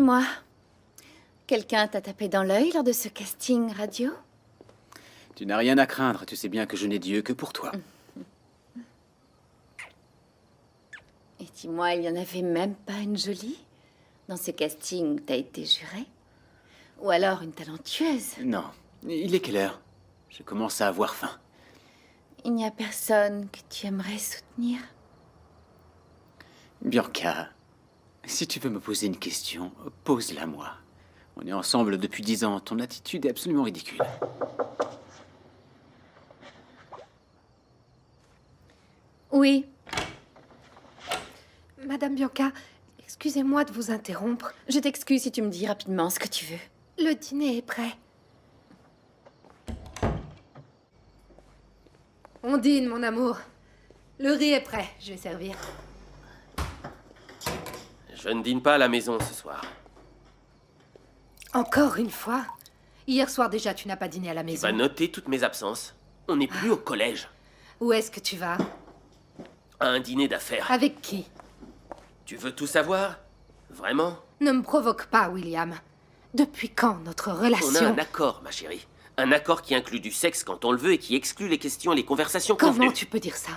Dis-moi, quelqu'un t'a tapé dans l'œil lors de ce casting radio? Tu n'as rien à craindre, tu sais bien que je n'ai Dieu que pour toi. Et dis-moi, il n'y en avait même pas une jolie? Dans ce casting, t'as été jurée? Ou alors une talentueuse? Non. Il est quelle heure? Je commence à avoir faim. Il n'y a personne que tu aimerais soutenir? Bianca, si tu veux me poser une question, pose-la moi. On est ensemble depuis 10 ans, ton attitude est absolument ridicule. Oui. Madame Bianca, excusez-moi de vous interrompre. Je t'excuse si tu me dis rapidement ce que tu veux. Le dîner est prêt. On dîne, mon amour. Le riz est prêt, je vais servir. Je ne dîne pas à la maison ce soir. Encore une fois? Hier soir déjà, tu n'as pas dîné à la Tu maison. vas noter toutes mes absences. On n'est plus au collège. Où est-ce que tu vas? À un dîner d'affaires. Avec qui? Tu veux tout savoir? Vraiment? Ne me provoque pas, William. Depuis quand notre On a relation... un accord, ma chérie. Un accord qui inclut du sexe quand on le veut et qui exclut les questions et les conversations Comment convenues. tu peux dire ça?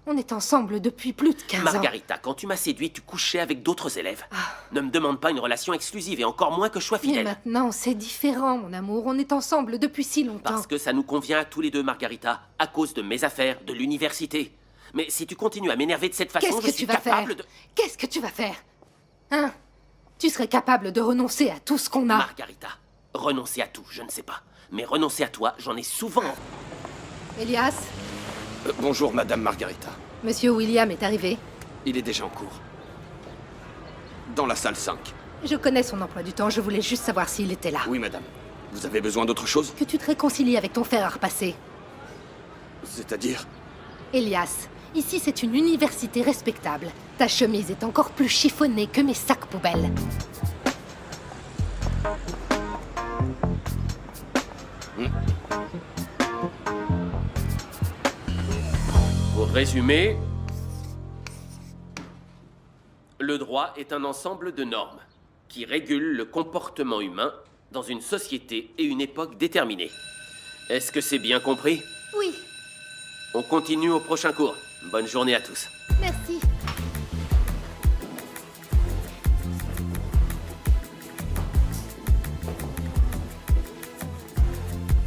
On est ensemble depuis plus de 15 ans. Margarita, quand tu m'as séduit, tu couchais avec d'autres élèves. Ne me demande pas une relation exclusive et encore moins que je sois Mais fidèle. maintenant, c'est différent, mon amour. On est ensemble depuis si longtemps. Parce que ça nous convient à tous les deux, Margarita, à cause de mes affaires, de l'université. Mais si tu continues à m'énerver de cette façon, Qu'est-ce je que suis tu vas faire? capable de... Qu'est-ce que tu vas faire? Hein? Tu serais capable de renoncer à tout ce qu'on a. Margarita, renoncer à tout, je ne sais pas. Mais renoncer à toi, j'en ai souvent... Elias, Bonjour, Madame Margarita. Monsieur William est arrivé. Il est déjà en cours. Dans la salle 5. Je connais son emploi du temps, je voulais juste savoir s'il était là. Oui, Madame. Vous avez besoin d'autre chose? Que tu te réconcilies avec ton frère à repasser. C'est-à-dire? Elias, ici c'est une université respectable. Ta chemise est encore plus chiffonnée que mes sacs poubelles. Pour résumer, le droit est un ensemble de normes qui régulent le comportement humain dans une société et une époque déterminée. Est-ce que c'est bien compris? Oui, On continue au prochain cours. Bonne journée à tous. merci.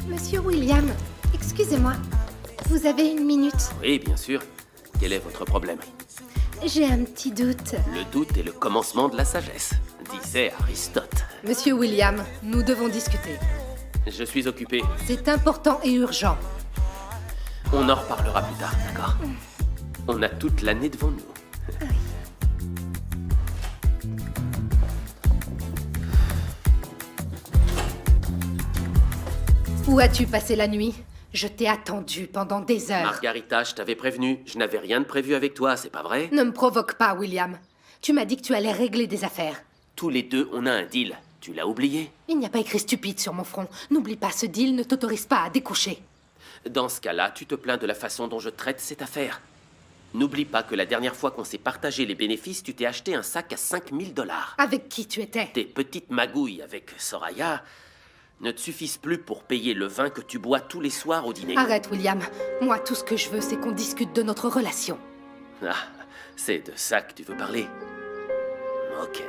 Monsieur William, excusez-moi. Vous avez une minute? Oui, bien sûr. Quel est votre problème? J'ai un petit doute. Le doute est le commencement de la sagesse, disait Aristote. Monsieur William, nous devons discuter. Je suis occupé. C'est important et urgent. On en reparlera plus tard, d'accord? On a toute l'année devant nous. Où as-tu passé la nuit? Je t'ai attendu pendant des heures. Margarita, je t'avais prévenu. Je n'avais rien de prévu avec toi, c'est pas vrai? Ne me provoque pas, William. Tu m'as dit que tu allais régler des affaires. Tous les deux, on a un deal. Tu l'as oublié? Il n'y a pas écrit stupide sur mon front. N'oublie pas, ce deal ne t'autorise pas à découcher. Dans ce cas-là, tu te plains de la façon dont je traite cette affaire. N'oublie pas que la dernière fois qu'on s'est partagé les bénéfices, tu t'es acheté un sac à 5000 $. Avec qui tu étais? Tes petites magouilles avec Soraya ne te suffisent plus pour payer le vin que tu bois tous les soirs au dîner. Arrête, William. Moi, tout ce que je veux, c'est qu'on discute de notre relation. Ah, c'est de ça que tu veux parler. Ok,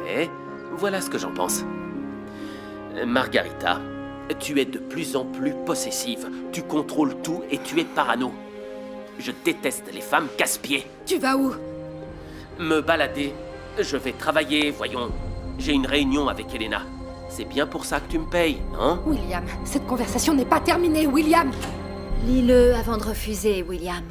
voilà ce que j'en pense. Margarita, tu es de plus en plus possessive. Tu contrôles tout et tu es parano. Je déteste les femmes casse-pieds. Tu vas où? Me balader. Je vais travailler, voyons. J'ai une réunion avec Elena. C'est bien pour ça que tu me payes, non? William, cette conversation n'est pas terminée, William! Lis-le avant de refuser, William.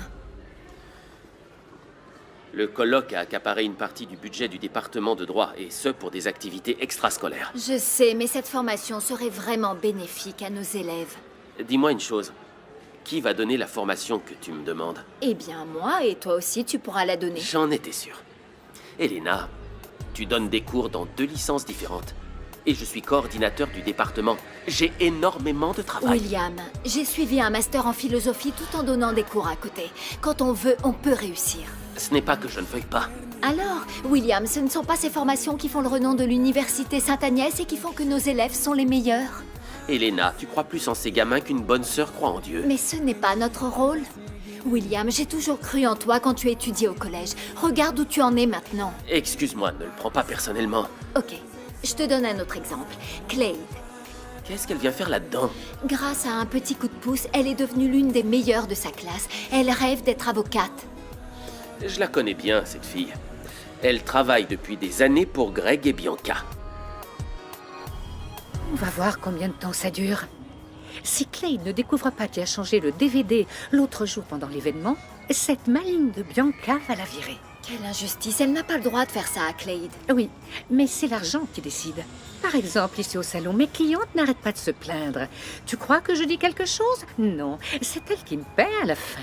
Le colloque a accaparé une partie du budget du département de droit, et ce pour des activités extrascolaires. Je sais, mais cette formation serait vraiment bénéfique à nos élèves. Dis-moi une chose. Qui va donner la formation que tu me demandes? Eh bien, moi, et toi aussi, tu pourras la donner. J'en étais sûr. Elena, tu donnes des cours dans 2 licences différentes. Et je suis coordinateur du département. J'ai énormément de travail. William, j'ai suivi un master en philosophie tout en donnant des cours à côté. Quand on veut, on peut réussir. Ce n'est pas que je ne veuille pas. Alors, William, ce ne sont pas ces formations qui font le renom de l'université Sainte-Agnès et qui font que nos élèves sont les meilleurs. Elena, tu crois plus en ces gamins qu'une bonne sœur croit en Dieu. Mais ce n'est pas notre rôle. William, j'ai toujours cru en toi quand tu étudiais au collège. Regarde où tu en es maintenant. Excuse-moi, ne le prends pas personnellement. Ok, je te donne un autre exemple. Clay. Qu'est-ce qu'elle vient faire là-dedans? Grâce à un petit coup de pouce, elle est devenue l'une des meilleures de sa classe. Elle rêve d'être avocate. Je la connais bien, cette fille. Elle travaille depuis des années pour Greg et Bianca. On va voir combien de temps ça dure. Si Clay ne découvre pas qui a changé le DVD l'autre jour pendant l'événement, cette maligne de Bianca va la virer. Quelle injustice, elle n'a pas le droit de faire ça à Clay. Oui, mais c'est l'argent qui décide. Par exemple, ici au salon, mes clientes n'arrêtent pas de se plaindre. Tu crois que je dis quelque chose? Non, c'est elle qui me paie à la fin.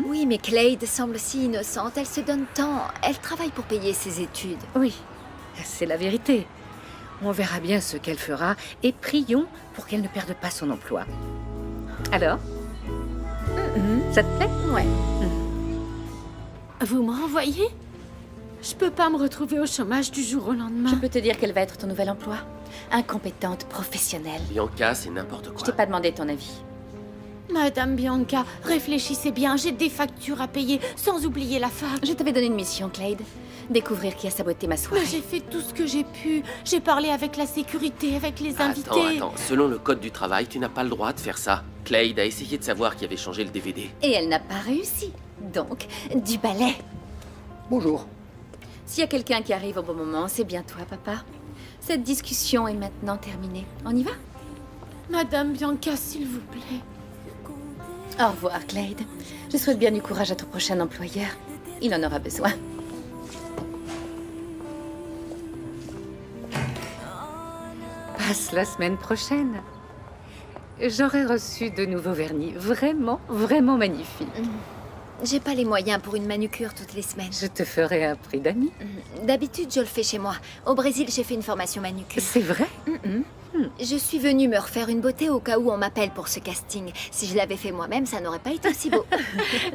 Oui, mais Clay semble si innocente, elle se donne tant. Elle travaille pour payer ses études. Oui, c'est la vérité. On verra bien ce qu'elle fera et prions pour qu'elle ne perde pas son emploi. Alors? Ça te plaît? Ouais. Vous me renvoyez? Je peux pas me retrouver au chômage du jour au lendemain. Je peux te dire quel va être ton nouvel emploi. Incompétente, professionnelle. Bianca, c'est n'importe Je quoi. t'ai pas demandé ton avis. Madame Bianca, réfléchissez bien, j'ai des factures à payer, sans oublier la fac. Je t'avais donné une mission, Clade. Découvrir qui a saboté ma soirée. Mais j'ai fait tout ce que j'ai pu. J'ai parlé avec la sécurité, avec les invités. Attends. Selon le code du travail, tu n'as pas le droit de faire ça. Clade a essayé de savoir qui avait changé le DVD. Et elle n'a pas réussi. Donc, du balai. Bonjour. S'il y a quelqu'un qui arrive au bon moment, c'est bien toi, papa. Cette discussion est maintenant terminée. On y va? Madame Bianca, s'il vous plaît. Au revoir, Clade. Je souhaite bien du courage à ton prochain employeur. Il en aura besoin. Passe la semaine prochaine. J'aurai reçu de nouveaux vernis. Vraiment, vraiment magnifiques. J'ai pas les moyens pour une manucure toutes les semaines. Je te ferai un prix d'amis. D'habitude, je le fais chez moi. Au Brésil, j'ai fait une formation manucure. C'est vrai? Je suis venue me refaire une beauté au cas où on m'appelle pour ce casting. Si je l'avais fait moi-même, ça n'aurait pas été aussi beau.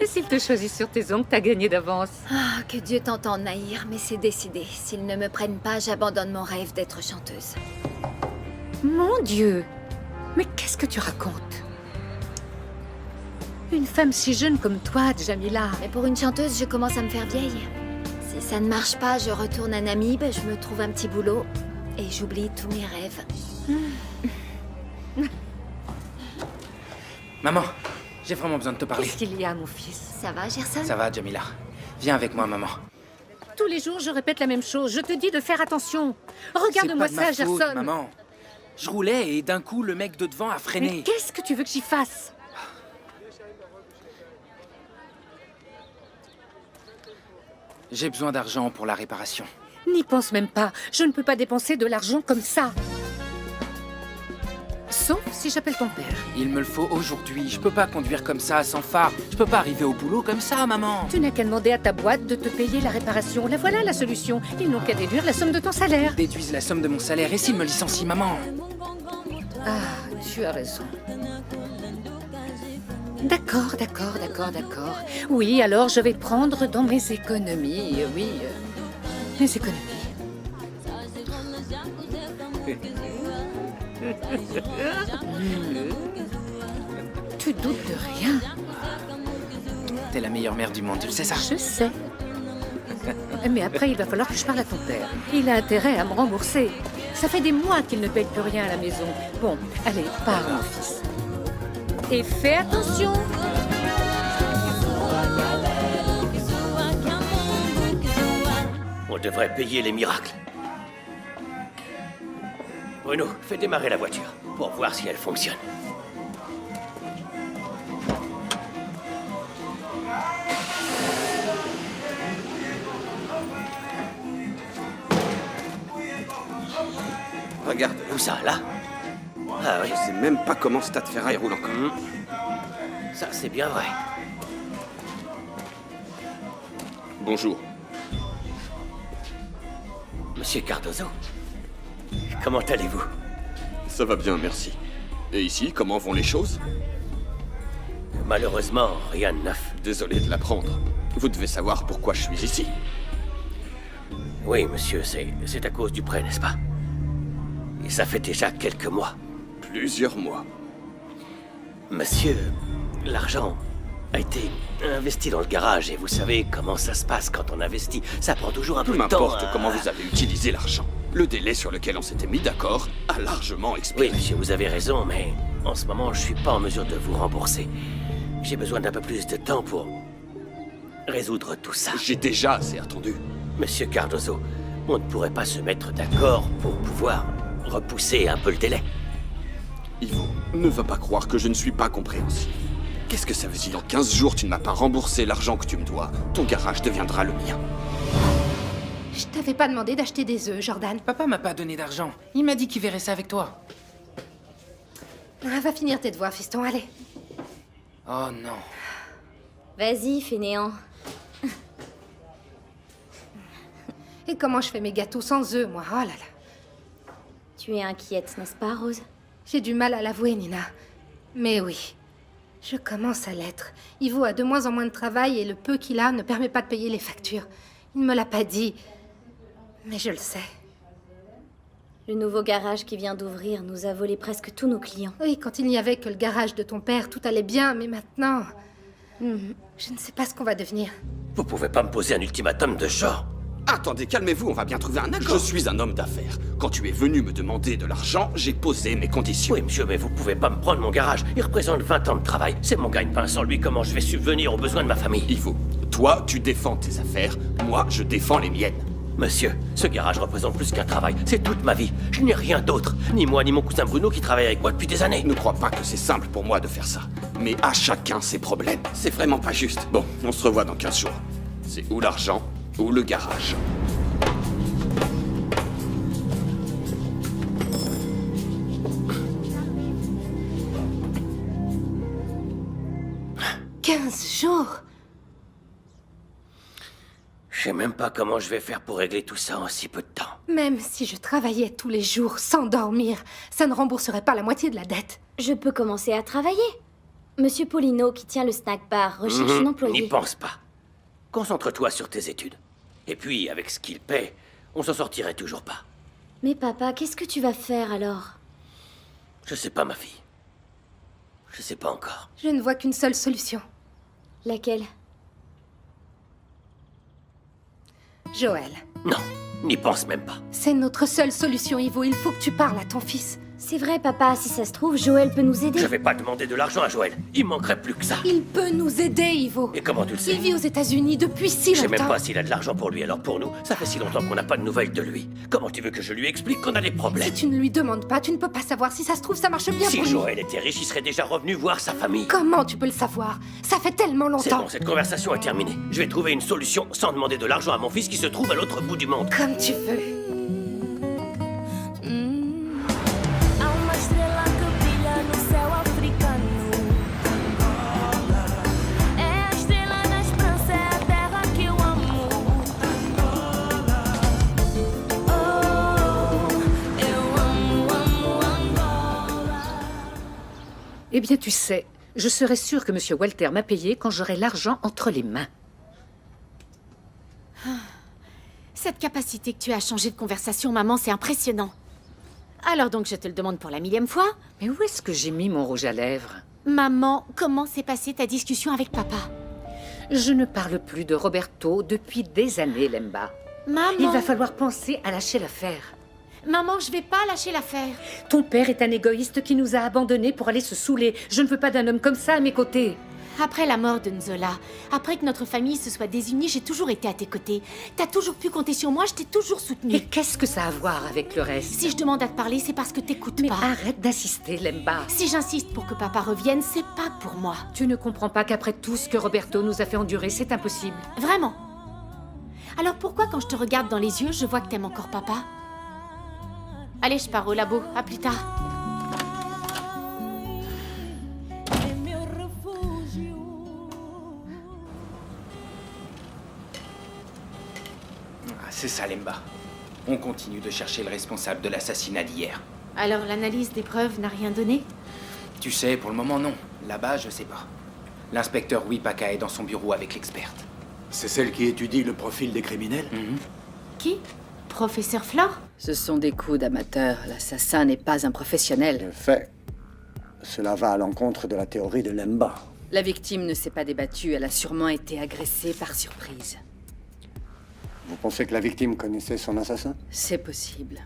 S'il te choisit sur tes ongles, t'as gagné d'avance. Ah, que Dieu t'entende, Nahir, mais c'est décidé. S'ils ne me prennent pas, j'abandonne mon rêve d'être chanteuse. Mon Dieu! Mais qu'est-ce que tu racontes? Une femme si jeune comme toi, Jamila. Mais pour une chanteuse, je commence à me faire vieille. Si ça ne marche pas, je retourne à Namib, je me trouve un petit boulot et j'oublie tous mes rêves. Maman, j'ai vraiment besoin de te parler. Qu'est-ce qu'il y a, mon fils? Ça va, Gerson? Ça va, Jamila? Viens avec moi, maman. Tous les jours, je répète la même chose. Je te dis de faire attention. C'est Regarde-moi pas de ma ça, faute, Gerson. maman. Je roulais et d'un coup, le mec de devant a Mais freiné. qu'est-ce que tu veux que j'y fasse? J'ai besoin d'argent pour la réparation. N'y pense même pas. Je ne peux pas dépenser de l'argent comme ça. Sauf si j'appelle ton père. Il me le faut aujourd'hui. Je peux pas conduire comme ça, sans phare. Je peux pas arriver au boulot comme ça, maman. Tu n'as qu'à demander à ta boîte de te payer la réparation. La voilà la solution. Ils n'ont qu'à déduire la somme de ton salaire. Ils déduisent la somme de mon salaire et s'ils me licencient, maman? Ah, tu as raison. D'accord. Oui, alors je vais prendre dans mes économies. Oui, mes économies. Tu doutes de rien. T'es la meilleure mère du monde, tu le sais ça? Je sais. Mais après, il va falloir que je parle à ton père. Il a intérêt à me rembourser. Ça fait des mois qu'il ne paye plus rien à la maison. Bon, allez, pars, mon fils. Et fais attention. On devrait payer les miracles. Bruno, fais démarrer la voiture pour voir si elle fonctionne. Regarde, Où ça, là? Ah oui, je sais même pas comment ce tas de ferraille roule encore. ça c'est bien vrai. Bonjour. Monsieur Cardozo, comment allez-vous? Ça va bien, merci. Et ici, comment vont les choses? Malheureusement, rien de neuf. Désolé de l'apprendre. Vous devez savoir pourquoi je suis ici. Oui, monsieur, c'est à cause du prêt, n'est-ce pas? Et ça fait déjà quelques mois. Plusieurs mois. Monsieur, l'argent a été investi dans le garage et vous savez comment ça se passe quand on investit. Ça prend toujours un peu Peu de temps. m'importe comment vous avez utilisé l'argent. Le délai sur lequel on s'était mis d'accord a largement expiré. Oui, monsieur, vous avez raison, mais en ce moment, je suis pas en mesure de vous rembourser. J'ai besoin d'un peu plus de temps pour résoudre tout ça. J'ai déjà assez attendu. Monsieur Cardozo, on ne pourrait pas se mettre d'accord pour pouvoir repousser un peu le délai. Ivo, ne va pas croire que je ne suis pas compréhensif. Qu'est-ce que ça veut dire? Si dans 15 jours tu ne m'as pas remboursé l'argent que tu me dois, ton garage deviendra le mien. Je t'avais pas demandé d'acheter des œufs, Jordan. Papa m'a pas donné d'argent. Il m'a dit qu'il verrait ça avec toi. Ah, va finir tes devoirs, fiston, allez. Oh non. Vas-y, fainéant. Et comment je fais mes gâteaux sans œufs, moi? Oh là là. Tu es inquiète, n'est-ce pas, Rose? J'ai du mal à l'avouer, Nina. Mais oui, je commence à l'être. Ivo a de moins en moins de travail et le peu qu'il a ne permet pas de payer les factures. Il ne me l'a pas dit, mais je le sais. Le nouveau garage qui vient d'ouvrir nous a volé presque tous nos clients. Oui, quand il n'y avait que le garage de ton père, tout allait bien, mais maintenant... Je ne sais pas ce qu'on va devenir. Vous pouvez pas me poser un ultimatum de genre. Attendez, calmez-vous, on va bien trouver un accord. Je suis un homme d'affaires. Quand tu es venu me demander de l'argent, j'ai posé mes conditions. Oui, monsieur, mais vous pouvez pas me prendre mon garage. Il représente 20 ans de travail. C'est mon gagne-pain. Sans lui, comment je vais subvenir aux besoins de ma famille? Ivo, toi, tu défends tes affaires, moi, je défends les miennes. Monsieur, ce garage représente plus qu'un travail. C'est toute ma vie. Je n'ai rien d'autre. Ni moi, ni mon cousin Bruno qui travaille avec moi depuis des années. Ne crois pas que c'est simple pour moi de faire ça. Mais à chacun ses problèmes. C'est vraiment pas juste. Bon, on se revoit dans 15 jours. C'est ou l'argent, ou le garage. « 15 jours !» Je sais même pas comment je vais faire pour régler tout ça en si peu de temps. Même si je travaillais tous les jours sans dormir, ça ne rembourserait pas la moitié de la dette. Je peux commencer à travailler. Monsieur Paulino, qui tient le snack bar, recherche un employé. N'y pense pas. Concentre-toi sur tes études. Et puis, avec ce qu'il paie, on s'en sortirait toujours pas. Mais papa, qu'est-ce que tu vas faire alors? Je sais pas, ma fille. Je sais pas encore. Je ne vois qu'une seule solution. Laquelle? Joël. Non, n'y pense même pas. C'est notre seule solution, Ivo. Il faut que tu parles à ton fils. C'est vrai, papa. Si ça se trouve, Joël peut nous aider. Je vais pas demander de l'argent à Joël. Il manquerait plus que ça. Il peut nous aider, Ivo. Et comment tu le sais? Il vit aux États-Unis depuis si Je sais longtemps. même pas s'il a de l'argent pour lui, alors pour nous, ça fait si longtemps qu'on n'a pas de nouvelles de lui. Comment tu veux que je lui explique qu'on a des problèmes? Si tu ne lui demandes pas, tu ne peux pas savoir. Si ça se trouve, ça marche bien Si pour lui. Joël était riche, il serait déjà revenu voir sa famille. Comment tu peux le savoir? Ça fait tellement C'est longtemps. bon, cette conversation est terminée. Je vais trouver une solution sans demander de l'argent à mon fils qui se trouve à l'autre bout du monde. Comme tu veux. Há uma estrela que brilha no céu africano. É a estrela da esperança, é a terra que eu amo. Oh, eu amo Angola. Eh bien, tu sais, je serai sûre que Monsieur Walter m'a payé quand j'aurai l'argent entre les mains. Cette capacité que tu as à changer de conversation, maman, c'est impressionnant. Alors donc, je te le demande pour la 1000e fois. Mais où est-ce que j'ai mis mon rouge à lèvres? Maman, comment s'est passée ta discussion avec papa? Je ne parle plus de Roberto depuis des années, Lemba. Maman... Il va falloir penser à lâcher l'affaire. Maman, je vais pas lâcher l'affaire. Ton père est un égoïste qui nous a abandonnés pour aller se saouler. Je ne veux pas d'un homme comme ça à mes côtés. Après la mort de Nzola, après que notre famille se soit désunie, j'ai toujours été à tes côtés. T'as toujours pu compter sur moi, je t'ai toujours soutenue. Et qu'est-ce que ça a à voir avec le reste? Si je demande à te parler, c'est parce que t'écoutes Mais pas. arrête d'insister, Lemba. Si j'insiste pour que papa revienne, c'est pas pour moi. Tu ne comprends pas qu'après tout ce que Roberto nous a fait endurer, c'est impossible. Vraiment. Alors pourquoi quand je te regarde dans les yeux, je vois que t'aimes encore papa? Allez, je pars au labo. À plus tard. É meu refúgio. Ah, c'est ça, Lemba. On continue de chercher le responsable de l'assassinat d'hier. Alors l'analyse des preuves n'a rien donné? Tu sais, pour le moment, non. Là-bas, je sais pas. L'inspecteur Wipaka est dans son bureau avec l'experte. C'est celle qui étudie le profil des criminels? Qui? Professeur Flore? Ce sont des coups d'amateur. L'assassin n'est pas un professionnel. De fait, cela va à l'encontre de la théorie de Lemba. La victime ne s'est pas débattue, elle a sûrement été agressée par surprise. Vous pensez que la victime connaissait son assassin? C'est possible.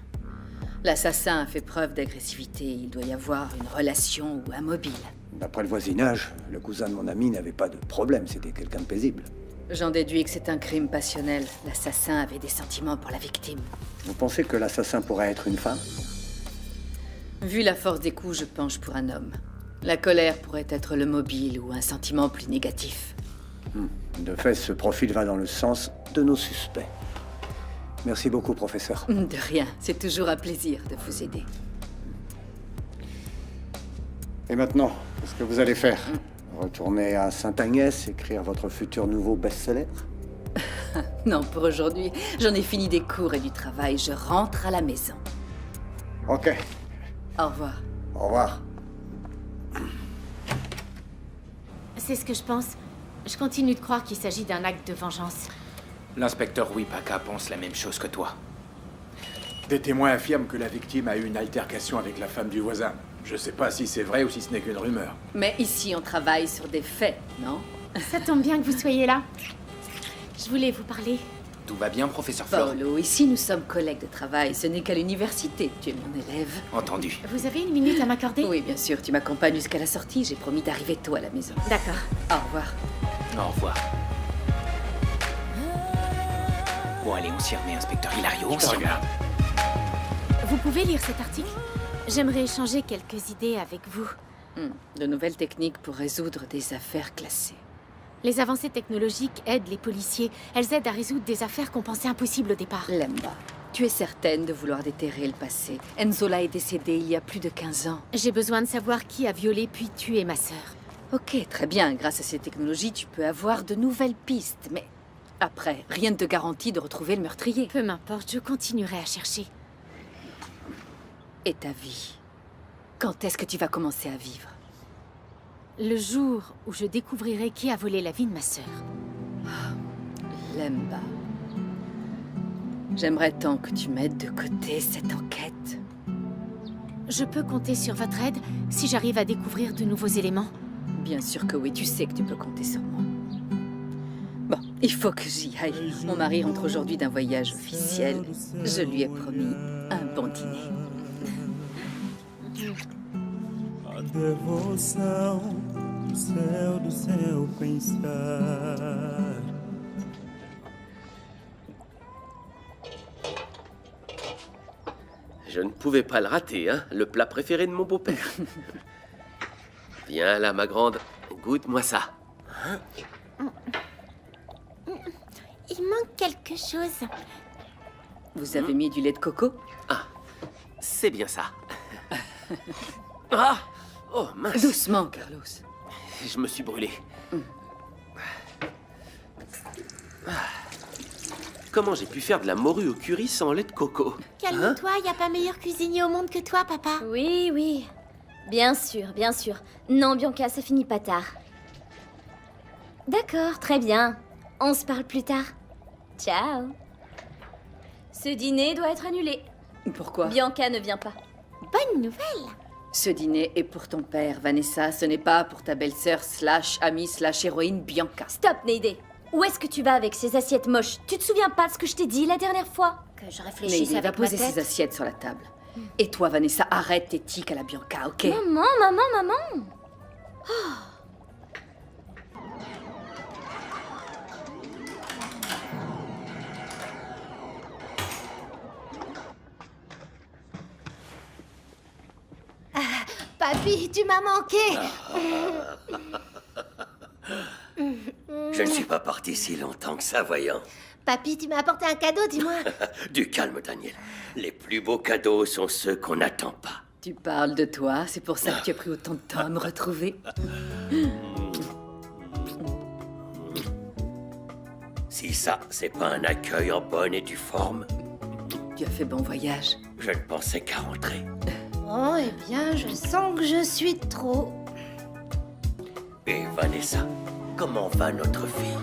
L'assassin a fait preuve d'agressivité. Il doit y avoir une relation ou un mobile. D'après le voisinage, le cousin de mon ami n'avait pas de problème, c'était quelqu'un de paisible. J'en déduis que c'est un crime passionnel. L'assassin avait des sentiments pour la victime. Vous pensez que l'assassin pourrait être une femme? Vu la force des coups, je penche pour un homme. La colère pourrait être le mobile ou un sentiment plus négatif. De fait, ce profil va dans le sens de nos suspects. Merci beaucoup, professeur. De rien, c'est toujours un plaisir de vous aider. Et maintenant, qu'est-ce que vous allez faire? Retourner à Sainte-Agnès, écrire votre futur nouveau best-seller? Non, pour aujourd'hui, j'en ai fini des cours et du travail. Je rentre à la maison. Ok, Au revoir. au revoir. C'est ce que je pense. Je continue de croire qu'il s'agit d'un acte de vengeance. L'inspecteur Wipaka pense la même chose que toi. Des témoins affirment que la victime a eu une altercation avec la femme du voisin. Je sais pas si c'est vrai ou si ce n'est qu'une rumeur. Mais ici, on travaille sur des faits, non? Ça tombe bien que vous soyez là. Je voulais vous parler. Tout va bien, professeur Flore? Paolo, ici, nous sommes collègues de travail. Ce n'est qu'à l'université. Tu es mon élève. Entendu. Vous avez une minute à m'accorder? Oui, bien sûr. Tu m'accompagnes jusqu'à la sortie. J'ai promis d'arriver tôt à la maison. D'accord. Au revoir. Au revoir. Bon, allez, on s'y remet, inspecteur Hilario. On s'y remet. Vous pouvez lire cet article? J'aimerais échanger quelques idées avec vous. De nouvelles techniques pour résoudre des affaires classées. Les avancées technologiques aident les policiers. Elles aident à résoudre des affaires qu'on pensait impossibles au départ. Lemba, tu es certaine de vouloir déterrer le passé. Enzola est décédé il y a plus de 15 ans. J'ai besoin de savoir qui a violé puis tué ma sœur. Ok, très bien. Grâce à ces technologies, tu peux avoir de nouvelles pistes. Mais après, rien ne te garantit de retrouver le meurtrier. Peu m'importe, je continuerai à chercher. Et ta vie? Quand est-ce que tu vas commencer à vivre? Le jour où je découvrirai qui a volé la vie de ma sœur. Lemba. J'aimerais tant que tu mettes de côté cette enquête. Je peux compter sur votre aide si j'arrive à découvrir de nouveaux éléments? Bien sûr que oui, tu sais que tu peux compter sur moi. Bon, il faut que j'y aille. Mon mari rentre aujourd'hui d'un voyage officiel. Je lui ai promis un bon dîner. A devoção do céu pensar. Je ne pouvais pas le rater, hein, le plat préféré de mon beau-père. Viens là, ma grande, goûte-moi ça. Il manque quelque chose. Vous avez mis du lait de coco? Ah, c'est bien ça. Ah! Oh, mince. Doucement, Carlos. Je me suis brûlé. Ah. Comment j'ai pu faire de la morue au curry sans lait de coco? Calme-toi, y a pas meilleur cuisinier au monde que toi, papa. Oui, oui. Bien sûr, bien sûr. Non, Bianca, ça finit pas tard. D'accord, très bien. On se parle plus tard. Ciao. Ce dîner doit être annulé. Pourquoi? Bianca ne vient pas. Bonne nouvelle. Ce dîner est pour ton père, Vanessa. Ce n'est pas pour ta belle-sœur / amie / héroïne Bianca. Stop, Neide. Où est-ce que tu vas avec ces assiettes moches? Tu te souviens pas de ce que je t'ai dit la dernière fois? Que je réfléchisse Neide, va avec ma poser tête. ses assiettes sur la table. Et toi, Vanessa, arrête tes tics à la Bianca, ok? Maman. Papy, tu m'as manqué. Je ne suis pas parti si longtemps que ça, voyons. Papy, tu m'as apporté un cadeau, dis-moi. Du calme, Daniel. Les plus beaux cadeaux sont ceux qu'on n'attend pas. Tu parles de toi, c'est pour ça que tu as pris autant de temps à me retrouver. Si ça, c'est pas un accueil en bonne et due forme, Tu as fait bon voyage. je ne pensais qu'à rentrer. Oh, eh bien, je sens que je suis de trop. Et Vanessa, comment va notre fille?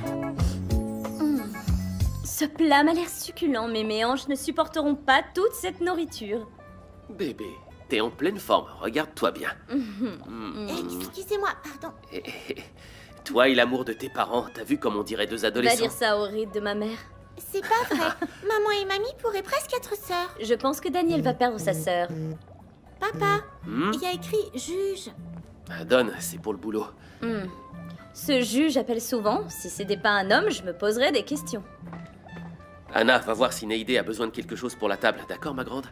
Ce plat m'a l'air succulent, mais mes hanches ne supporteront pas toute cette nourriture. Bébé, t'es en pleine forme, regarde-toi bien. Excusez-moi, pardon. Toi et l'amour de tes parents, t'as vu comme on dirait deux Va adolescents? dire ça au ride de ma mère. C'est pas vrai. Maman et mamie pourraient presque être sœurs. Je pense que Daniel va perdre sa sœur. Papa, il y a écrit juge. Donne, c'est pour le boulot. Ce juge appelle souvent. Si c'était pas un homme, je me poserais des questions. Anna, va voir si Neidé a besoin de quelque chose pour la table, d'accord, ma grande?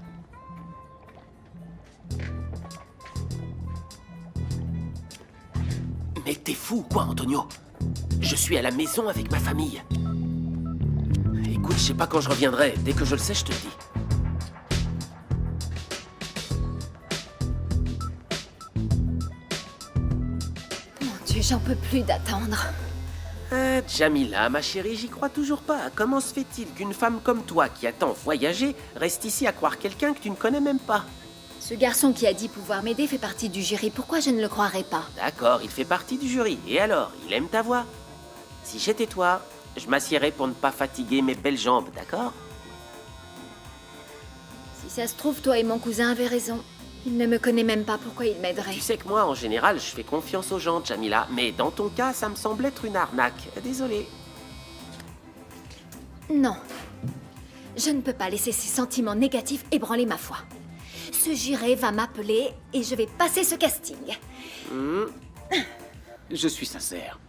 Mais t'es fou ou quoi, Antonio? Je suis à la maison avec ma famille. Écoute, je sais pas quand je reviendrai. Dès que je le sais, je te le dis. Mon Dieu, j'en peux plus d'attendre. Jamila, ma chérie, j'y crois toujours pas. Comment se fait-il qu'une femme comme toi, qui a tant voyagé, reste ici à croire quelqu'un que tu ne connais même pas? Ce garçon qui a dit pouvoir m'aider fait partie du jury. Pourquoi je ne le croirais pas? D'accord, il fait partie du jury. Et alors, il aime ta voix. Si j'étais toi, je m'assierais pour ne pas fatiguer mes belles jambes, d'accord? Si ça se trouve, toi et mon cousin avaient raison. Il ne me connaît même pas, pourquoi il m'aiderait? Tu sais que moi, en général, je fais confiance aux gens, Jamila. Mais dans ton cas, ça me semble être une arnaque. Désolé. Non. Je ne peux pas laisser ces sentiments négatifs ébranler ma foi. Ce juré va m'appeler et je vais passer ce casting. Je suis sincère.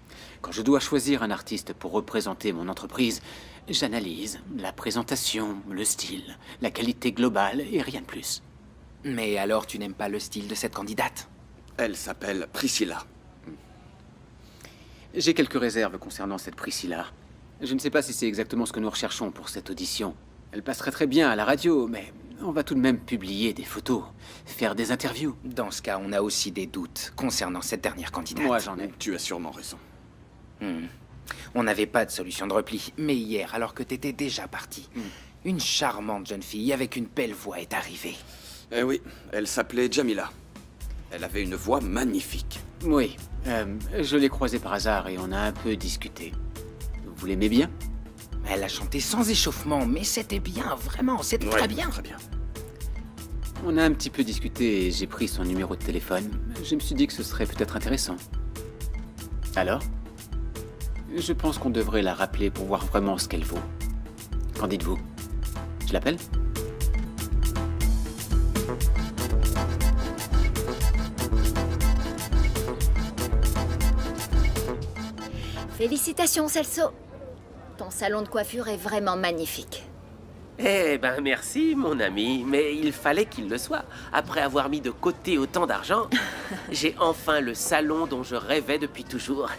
Quand je dois choisir un artiste pour représenter mon entreprise, j'analyse la présentation, le style, la qualité globale et rien de plus. Mais alors, tu n'aimes pas le style de cette candidate? Elle s'appelle Priscilla. J'ai quelques réserves concernant cette Priscilla. Je ne sais pas si c'est exactement ce que nous recherchons pour cette audition. Elle passerait très bien à la radio, mais on va tout de même publier des photos, faire des interviews. Dans ce cas, on a aussi des doutes concernant cette dernière candidate. Moi, j'en ai. Tu as sûrement raison. On n'avait pas de solution de repli, mais hier, alors que t'étais déjà parti, une charmante jeune fille avec une belle voix est arrivée. Eh oui, elle s'appelait Jamila. Elle avait une voix magnifique. Oui, je l'ai croisée par hasard et on a un peu discuté. Vous l'aimez bien? Elle a chanté sans échauffement, mais c'était bien, vraiment, c'était très bien. Très bien. On a un petit peu discuté et j'ai pris son numéro de téléphone. Je me suis dit que ce serait peut-être intéressant. Alors? Je pense qu'on devrait la rappeler pour voir vraiment ce qu'elle vaut. Qu'en dites-vous? Je l'appelle? Félicitations, Celso. Ton salon de coiffure est vraiment magnifique. Eh ben merci, mon ami, mais il fallait qu'il le soit. Après avoir mis de côté autant d'argent, j'ai enfin le salon dont je rêvais depuis toujours.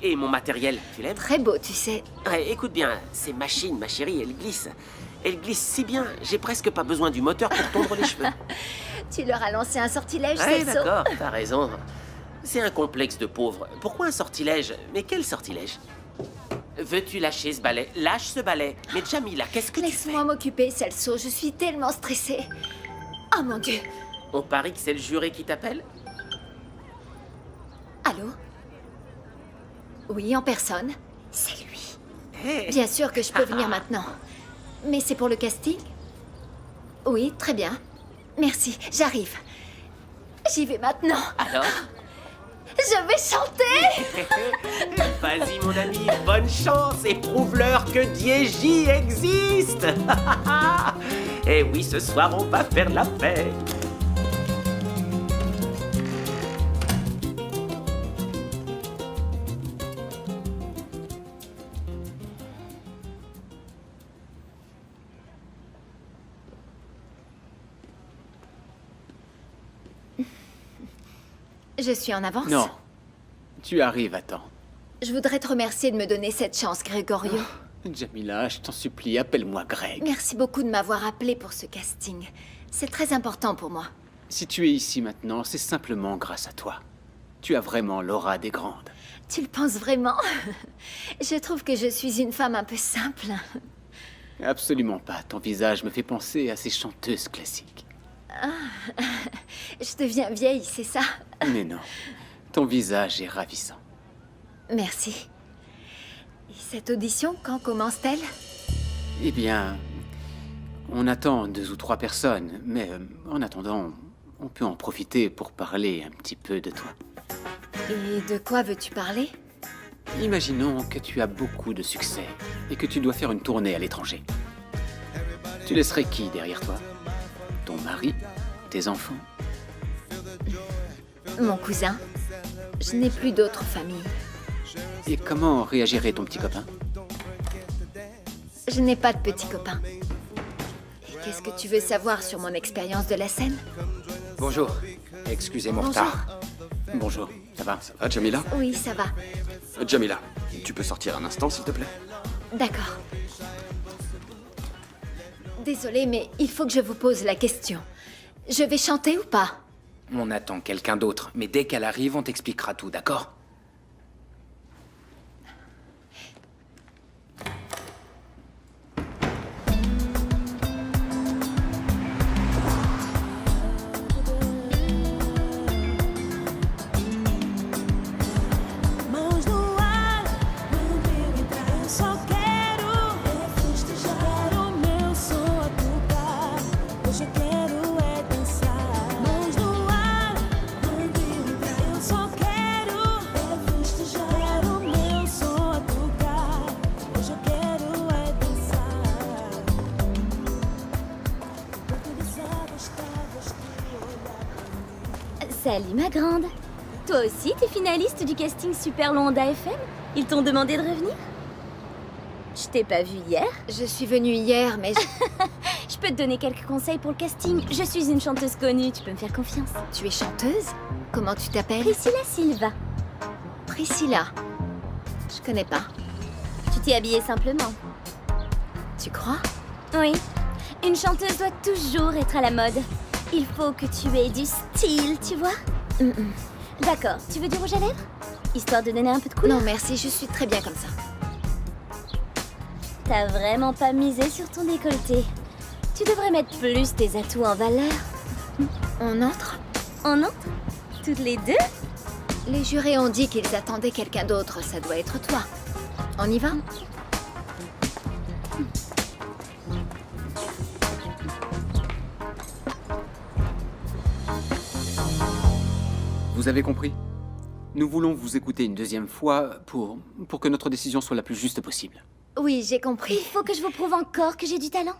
Et mon matériel, tu l'aimes? Très beau, tu sais. Ouais, écoute bien, ces machines, ma chérie, elles glissent. Elles glissent si bien, j'ai presque pas besoin du moteur pour tondre les cheveux. Tu leur as lancé un sortilège, Ouais, Celso. d'accord, t'as raison. C'est un complexe de pauvre. Pourquoi un sortilège? Mais quel sortilège? Veux-tu lâcher ce balai? Lâche ce balai. Mais Jamila, qu'est-ce que tu fais? Laisse-moi m'occuper, Celso. Je suis tellement stressée. Oh mon Dieu. On parie que c'est le juré qui t'appelle? Allô? Oui, en personne. C'est lui. Hey. Bien sûr que je peux venir maintenant. Mais c'est pour le casting? Oui, très bien. Merci, j'arrive. J'y vais maintenant. Alors? Je vais chanter. Vas-y, mon ami, bonne chance et prouve-leur que Diégy existe. Et oui, ce soir, on va faire la fête. Je suis en avance? Non. Tu arrives à temps. Je voudrais te remercier de me donner cette chance, Gregorio. Jamila, je t'en supplie, appelle-moi Greg. Merci beaucoup de m'avoir appelé pour ce casting. C'est très important pour moi. Si tu es ici maintenant, c'est simplement grâce à toi. Tu as vraiment l'aura des grandes. Tu le penses vraiment? Je trouve que je suis une femme un peu simple. Absolument pas. Ton visage me fait penser à ces chanteuses classiques. Ah, je deviens vieille, c'est ça? Mais non. Ton visage est ravissant. Merci. Et cette audition, quand commence-t-elle? Eh bien, on attend 2 ou 3 personnes, mais en attendant, on peut en profiter pour parler un petit peu de toi. Et de quoi veux-tu parler? Imaginons que tu as beaucoup de succès et que tu dois faire une tournée à l'étranger. Tu laisserais qui derrière toi? Ton mari? Tes enfants? Mon cousin. Je n'ai plus d'autres familles. Et comment réagirait ton petit copain? Je n'ai pas de petits copains. Et qu'est-ce que tu veux savoir sur mon expérience de la scène? Bonjour. Excusez mon retard. Bonjour, ça va? Ça va, Jamila? Oui, ça va. Jamila, tu peux sortir un instant, s'il te plaît? D'accord. Désolée, mais il faut que je vous pose la question. Je vais chanter ou pas? On attend quelqu'un d'autre, mais dès qu'elle arrive, on t'expliquera tout, d'accord? Mãos no ar, meu entrar, eu só quero festejar. Quero meu som a tocar, hoje eu quero é dançar. Mãos no ar, meu entrar, eu só quero festejar. Quero meu som a tocar, hoje eu quero é dançar. Enquanto desabastavas tu olhar. Salut ma grande. Toi aussi, t'es finaliste du casting Super Luanda FM? Ils t'ont demandé de revenir? Je t'ai pas vu hier. Je suis venue hier, mais Je peux te donner quelques conseils pour le casting. Je suis une chanteuse connue, tu peux me faire confiance. tu es chanteuse? Comment tu t'appelles? Priscilla Silva. Priscilla. Je connais pas. Tu t'es habillée simplement. Tu crois? Oui. Une chanteuse doit toujours être à la mode. Il faut que tu aies du style, tu vois? D'accord. Tu veux du rouge à lèvres? Histoire de donner un peu de couleur? Non, merci, je suis très bien comme ça. T'as vraiment pas misé sur ton décolleté. Tu devrais mettre plus tes atouts en valeur. On entre? On entre? Toutes les deux? Les jurés ont dit qu'ils attendaient quelqu'un d'autre, ça doit être toi. On y va? Vous avez compris? Nous voulons vous écouter une deuxième fois pour que notre décision soit la plus juste possible. Oui, j'ai compris. Il faut que je vous prouve encore que j'ai du talent.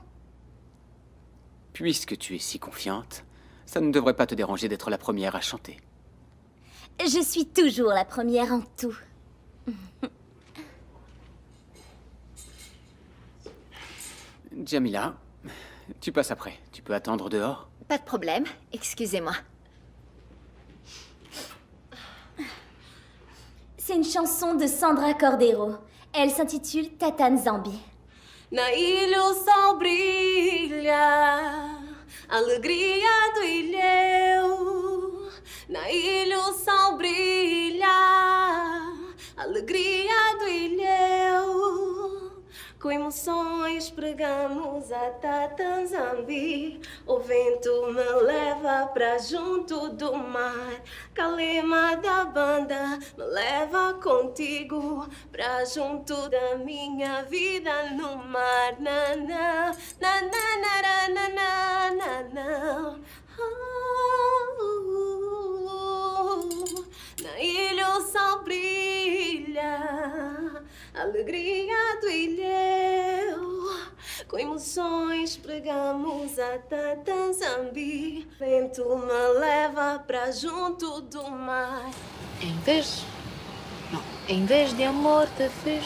Puisque tu es si confiante, ça ne devrait pas te déranger d'être la première à chanter. Je suis toujours la première en tout. Jamila, tu passes après. Tu peux attendre dehors? Pas de problème, excusez-moi. C'est une chanson de Sandra Cordero. Elle s'intitule Tatane Zambi. Na ilha o sol brilha, alegria do ilhéu. Na ilha o sol brilha, alegria do ilhéu. Com emoções pregamos a Tatanzambi. O vento me leva pra junto do mar. Calema da banda me leva contigo pra junto da minha vida no mar. Na na na na na na na na na. Na ilha o sol brilha, alegria do ilhéu. Com emoções pregamos a Tatanzambi. Vento me leva pra junto do mar. Em vez de amor te fiz,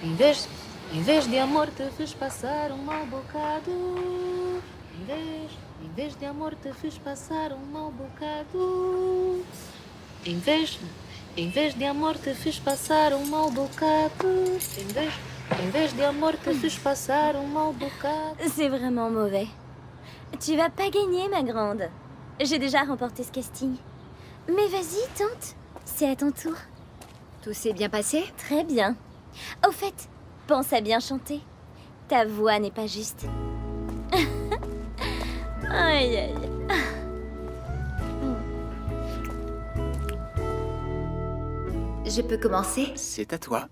em vez de amor te fiz passar um mau bocado. Em vez de amor te fiz passar um mau bocado. Em vez de amor te fiz passar um mau bocado. Em vez de amor te fiz passar um mau bocado. C'est vraiment mauvais. Tu vas pas gagner, ma grande. J'ai déjà remporté ce casting. Mais vas-y, tente. C'est à ton tour. Tout s'est bien passé? Très bien. Au fait, pense à bien chanter. Ta voix n'est pas juste. Aïe, aïe. Je peux commencer? C'est à toi.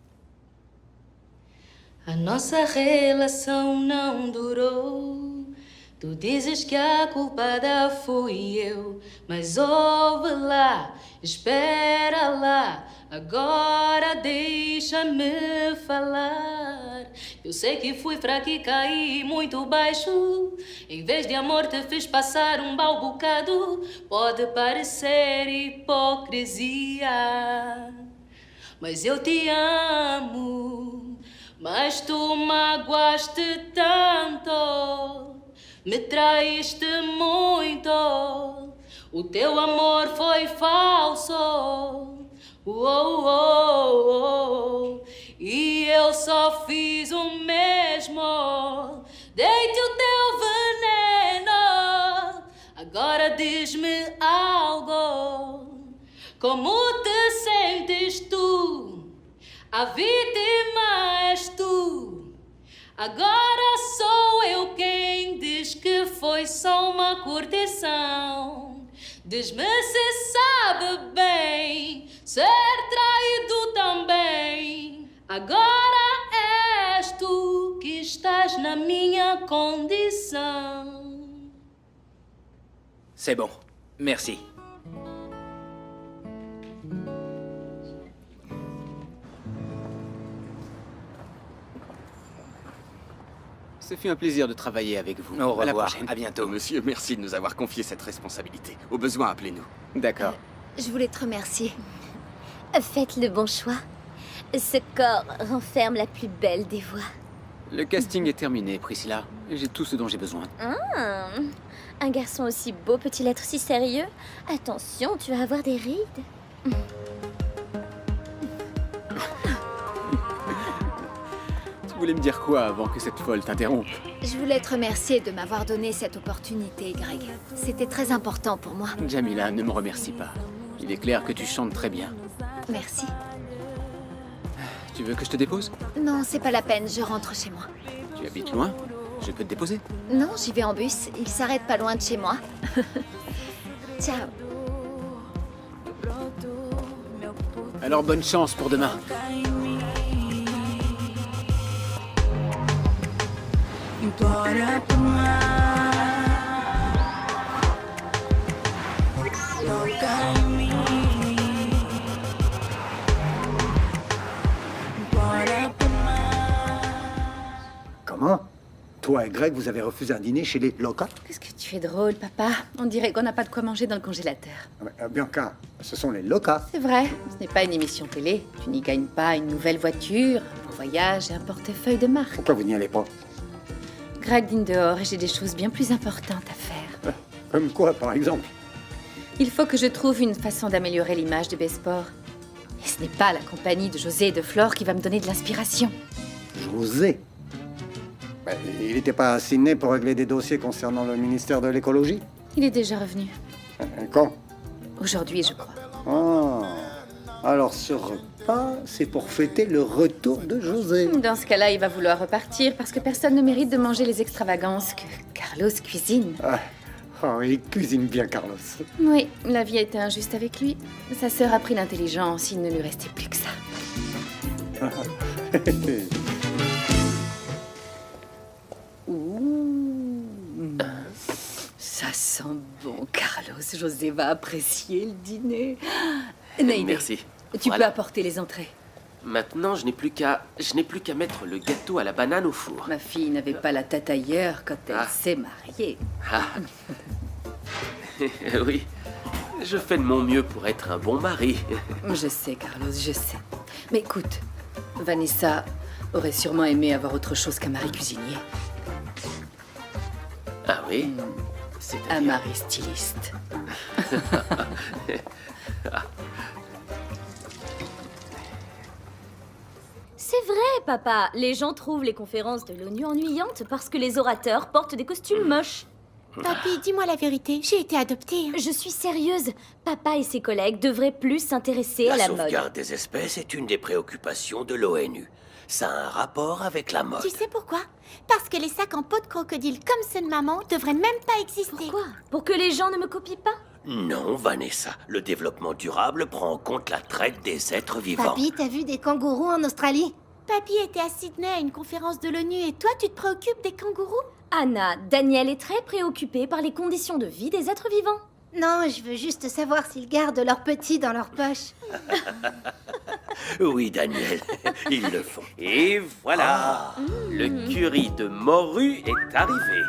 A nossa relação não durou. Tu dizes que a culpada fui eu, mas ouve lá, espera lá, agora deixa-me falar. Eu sei que fui fraca e caí muito baixo, em vez de amor te fiz passar um mau bocado. Pode parecer hipocrisia, mas eu te amo, mas tu magoaste tanto. Me traíste muito, o teu amor foi falso. E eu só fiz o mesmo. Dei-te o teu veneno. Agora diz-me algo. Como te sentes tu? A vítima és tu. Agora sou eu quem diz que foi só uma curtição. Diz-me se sabe bem ser traído também. Agora és tu que estás na minha condição. C'est bon. Merci. Ce fut un plaisir de travailler avec vous. Au À la revoir. prochaine. À bientôt. Monsieur, merci de nous avoir confié cette responsabilité. Au besoin, appelez-nous. D'accord. Je voulais te remercier. Faites le bon choix. Ce corps renferme la plus belle des voix. Le casting est terminé, Priscilla. J'ai tout ce dont j'ai besoin. Ah, un garçon aussi beau peut-il être si sérieux? Attention, tu vas avoir des rides. Tu voulais me dire quoi avant que cette folle t'interrompe? Je voulais te remercier de m'avoir donné cette opportunité, Greg. C'était très important pour moi. Jamila, ne me remercie pas. Il est clair que tu chantes très bien. Merci. Tu veux que je te dépose? Non, c'est pas la peine, je rentre chez moi. Tu habites loin? Je peux te déposer? Non, j'y vais en bus. Il s'arrête pas loin de chez moi. Ciao. Alors bonne chance pour demain. Implora por mais. Toca em mim. Implora por mais. Comment? Toi et Greg, vous avez refusé un dîner chez les Loca? Qu'est-ce que tu es drôle, papa. On dirait qu'on n'a pas de quoi manger dans le congélateur. Bianca, ce sont les Loca. C'est vrai, ce n'est pas une émission télé. Tu n'y gagnes pas une nouvelle voiture, un beau voyage et un portefeuille de marque. Pourquoi vous n'y allez pas? Greg dîne dehors et j'ai des choses bien plus importantes à faire. Comme quoi, par exemple? Il faut que je trouve une façon d'améliorer l'image de Besport. Et ce n'est pas la compagnie de José et de Flore qui va me donner de l'inspiration. José? Il n'était pas à Sydney pour régler des dossiers concernant le ministère de l'écologie? Il est déjà revenu. Quand? Aujourd'hui, je crois. Ah, alors ce repas, c'est pour fêter le retour de José. Dans ce cas-là, il va vouloir repartir parce que personne ne mérite de manger les extravagances que Carlos cuisine. Oh, il cuisine bien, Carlos. Oui, la vie a été injuste avec lui. Sa sœur a pris l'intelligence, il ne lui restait plus que ça. Ça sent bon, Carlos. José va apprécier le dîner. Naïdé, Merci. tu Voilà. peux apporter les entrées. Maintenant, je n'ai plus qu'à mettre le gâteau à la banane au four. Ma fille n'avait pas la tête ailleurs quand elle Ah. s'est mariée. Ah. Oui, je fais de mon mieux pour être un bon mari. Je sais, Carlos, je sais. Mais écoute, Vanessa aurait sûrement aimé avoir autre chose qu'un mari cuisinier. Ah oui? Un mari styliste. C'est vrai, papa. Les gens trouvent les conférences de l'ONU ennuyantes parce que les orateurs portent des costumes moches. Papy, dis-moi la vérité, j'ai été adoptée. Je suis sérieuse. Papa et ses collègues devraient plus s'intéresser à La la mode. sauvegarde des espèces est une des préoccupations de l'ONU. Ça a un rapport avec la mode. Tu sais pourquoi? Parce que les sacs en peau de crocodile comme ceux de maman devraient même pas exister. Pourquoi? Pour que les gens ne me copient pas? Non, Vanessa. Le développement durable prend en compte la traite des êtres vivants. Papy, t'as vu des kangourous en Australie? Papy était à Sydney à une conférence de l'ONU et toi, tu te préoccupes des kangourous? Anna, Daniel est très préoccupé par les conditions de vie des êtres vivants. Non, je veux juste savoir s'ils gardent leurs petits dans leur poche. Oui, Daniel, ils le font. Et voilà, le curry de morue est arrivé.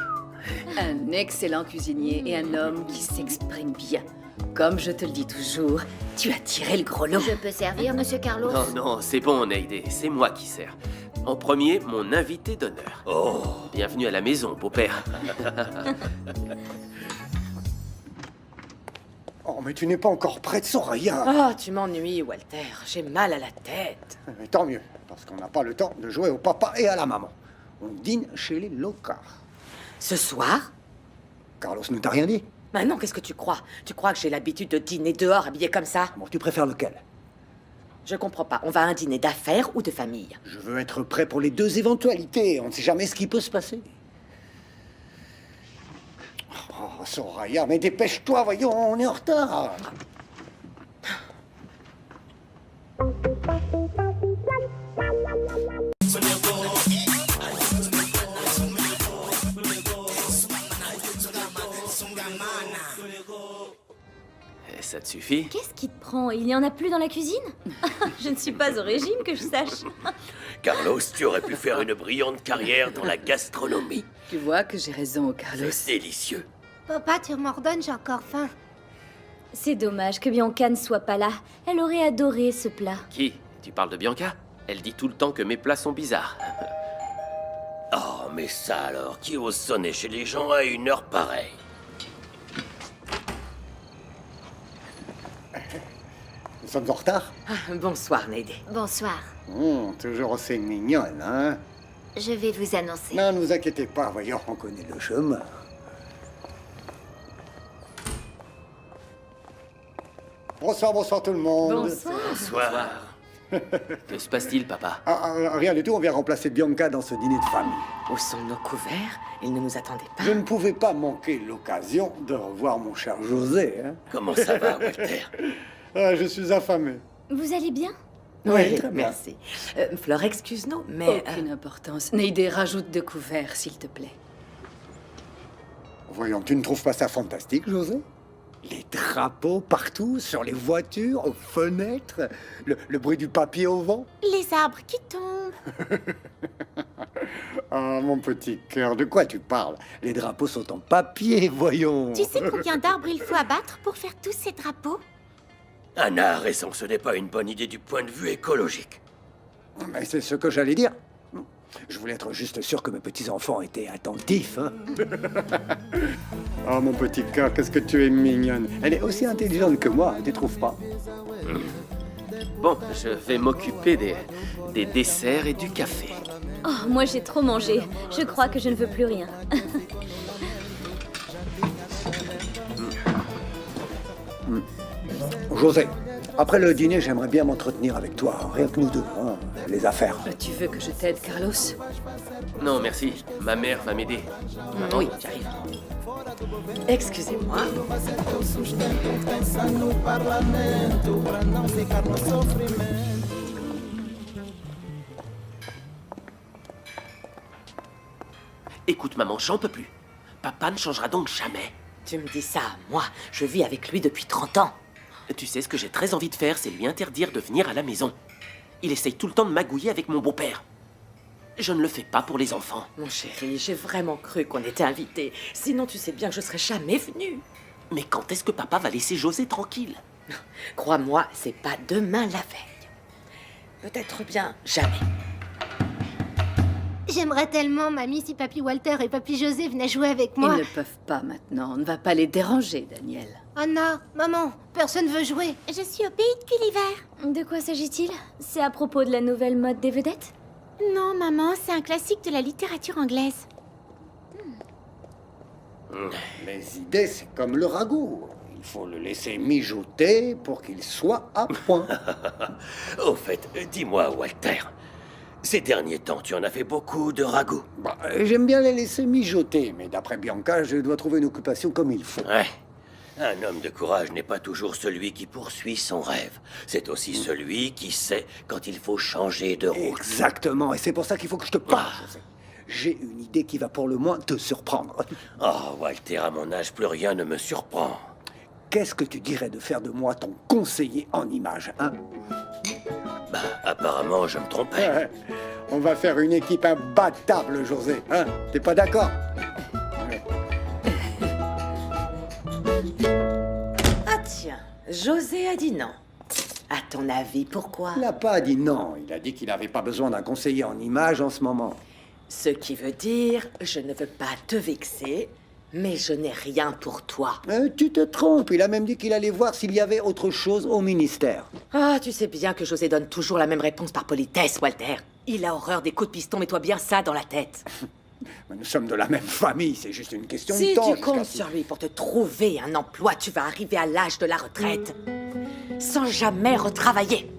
Un excellent cuisinier et un homme qui s'exprime bien. Comme je te le dis toujours, tu as tiré le gros lot. Je peux servir, monsieur Carlos? Non, non, c'est bon, Neide, c'est moi qui sers. En premier, mon invité d'honneur. Oh, Bienvenue à la maison, beau-père. Oh, mais tu n'es pas encore prêt de Soraya. Oh, tu m'ennuies, Walter. J'ai mal à la tête. Mais tant mieux, parce qu'on n'a pas le temps de jouer au papa et à la maman. On dîne chez les Locars. Ce soir? Carlos ne t'a rien dit? Maintenant, qu'est-ce que tu crois? Tu crois que j'ai l'habitude de dîner dehors habillé comme ça? Bon, tu préfères lequel? Je comprends pas. On va à un dîner d'affaires ou de famille? Je veux être prêt pour les deux éventualités. On ne sait jamais ce qui peut se passer. Oh, Soraya, mais dépêche-toi, voyons, on est en retard. Et ça te suffit? Qu'est-ce qui te prend? Il n'y en a plus dans la cuisine? Je ne suis pas au régime, que je sache. Carlos, tu aurais pu faire une brillante carrière dans la gastronomie. Tu vois que j'ai raison, Carlos. C'est délicieux. Papa, tu m'ordonnes, j'ai encore faim. C'est dommage que Bianca ne soit pas là. Elle aurait adoré ce plat. Qui? Tu parles de Bianca? Elle dit tout le temps que mes plats sont bizarres. Oh, mais ça alors, qui ose sonner chez les gens à une heure pareille? Nous sommes en retard? Bonsoir, Neide. Bonsoir. Toujours aussi mignonne, hein? Je vais vous annoncer. Non, ne vous inquiétez pas, voyons, on connaît le chemin. Bonsoir, bonsoir tout le monde. Bonsoir. Que se passe-t-il, papa? Rien du tout, on vient remplacer Bianca dans ce dîner de famille. Où sont nos couverts? Ils ne nous attendaient pas. Je ne pouvais pas manquer l'occasion de revoir mon cher José. Hein. Comment ça va, Walter? Je suis affamé. Vous allez bien? Oui, très bien. Merci. Fleur, excuse-nous, mais... Aucune importance. Neide, rajoute 2 couverts, s'il te plaît. Voyons, tu ne trouves pas ça fantastique, José? Les drapeaux partout, sur les voitures, aux fenêtres, le bruit du papier au vent. Les arbres qui tombent. Ah, mon petit cœur, de quoi tu parles? Les drapeaux sont en papier, voyons. Tu sais combien d'arbres il faut abattre pour faire tous ces drapeaux? Anna a raison, ce n'est pas une bonne idée du point de vue écologique. Mais c'est ce que j'allais dire. Je voulais être juste sûr que mes petits-enfants étaient attentifs. Hein. Oh, mon petit cœur, qu'est-ce que tu es mignonne. Elle est aussi intelligente que moi, tu trouves pas? Bon, je vais m'occuper des desserts et du café. Oh, moi j'ai trop mangé. Je crois que je ne veux plus rien. José, après le dîner, j'aimerais bien m'entretenir avec toi, rien que nous deux, hein, les affaires. Tu veux que je t'aide, Carlos? Non, merci. Ma mère va m'aider. Maman? Oui, j'arrive. Excusez-moi. Écoute, maman, j'en peux plus. Papa ne changera donc jamais. Tu me dis ça, moi, je vis avec lui depuis 30 ans. Tu sais, ce que j'ai très envie de faire, c'est lui interdire de venir à la maison. Il essaye tout le temps de magouiller avec mon beau-père. Je ne le fais pas pour les enfants. Mon chéri, j'ai vraiment cru qu'on était invités. Sinon, tu sais bien que je serais jamais venue. Mais quand est-ce que papa va laisser José tranquille? Crois-moi, c'est pas demain la veille. Peut-être bien jamais. J'aimerais tellement, mamie, si papy Walter et papy José venaient jouer avec moi. Ils ne peuvent pas maintenant. On ne va pas les déranger, Daniel. Anna, maman, personne veut jouer. Je suis au pays de Gulliver. De quoi s'agit-il? C'est à propos de la nouvelle mode des vedettes? Non, maman, c'est un classique de la littérature anglaise. Les idées, c'est comme le ragoût. Il faut le laisser mijoter pour qu'il soit à point. Au fait, dis-moi, Walter, ces derniers temps, tu en as fait beaucoup de ragoûts. J'aime bien les laisser mijoter, mais d'après Bianca, je dois trouver une occupation comme il faut. Ouais. Un homme de courage n'est pas toujours celui qui poursuit son rêve. C'est aussi celui qui sait quand il faut changer de route. Exactement, et c'est pour ça qu'il faut que je te parle, José. J'ai une idée qui va pour le moins te surprendre. Oh, Walter, à mon âge, plus rien ne me surprend. Qu'est-ce que tu dirais de faire de moi ton conseiller en images, hein? Bah, apparemment, je me trompais. Ouais, on va faire une équipe imbattable, José, hein? T'es pas d'accord? Ah tiens, José a dit non. À ton avis, pourquoi? Il n'a pas dit non, il a dit qu'il n'avait pas besoin d'un conseiller en images en ce moment. Ce qui veut dire, je ne veux pas te vexer, mais je n'ai rien pour toi. Tu te trompes, il a même dit qu'il allait voir s'il y avait autre chose au ministère. Ah, tu sais bien que José donne toujours la même réponse par politesse, Walter. Il a horreur des coups de piston, mets-toi bien ça dans la tête. Nous sommes de la même famille, c'est juste une question Si de temps. tu comptes sur lui pour te trouver un emploi, tu vas arriver à l'âge de la retraite sans jamais retravailler.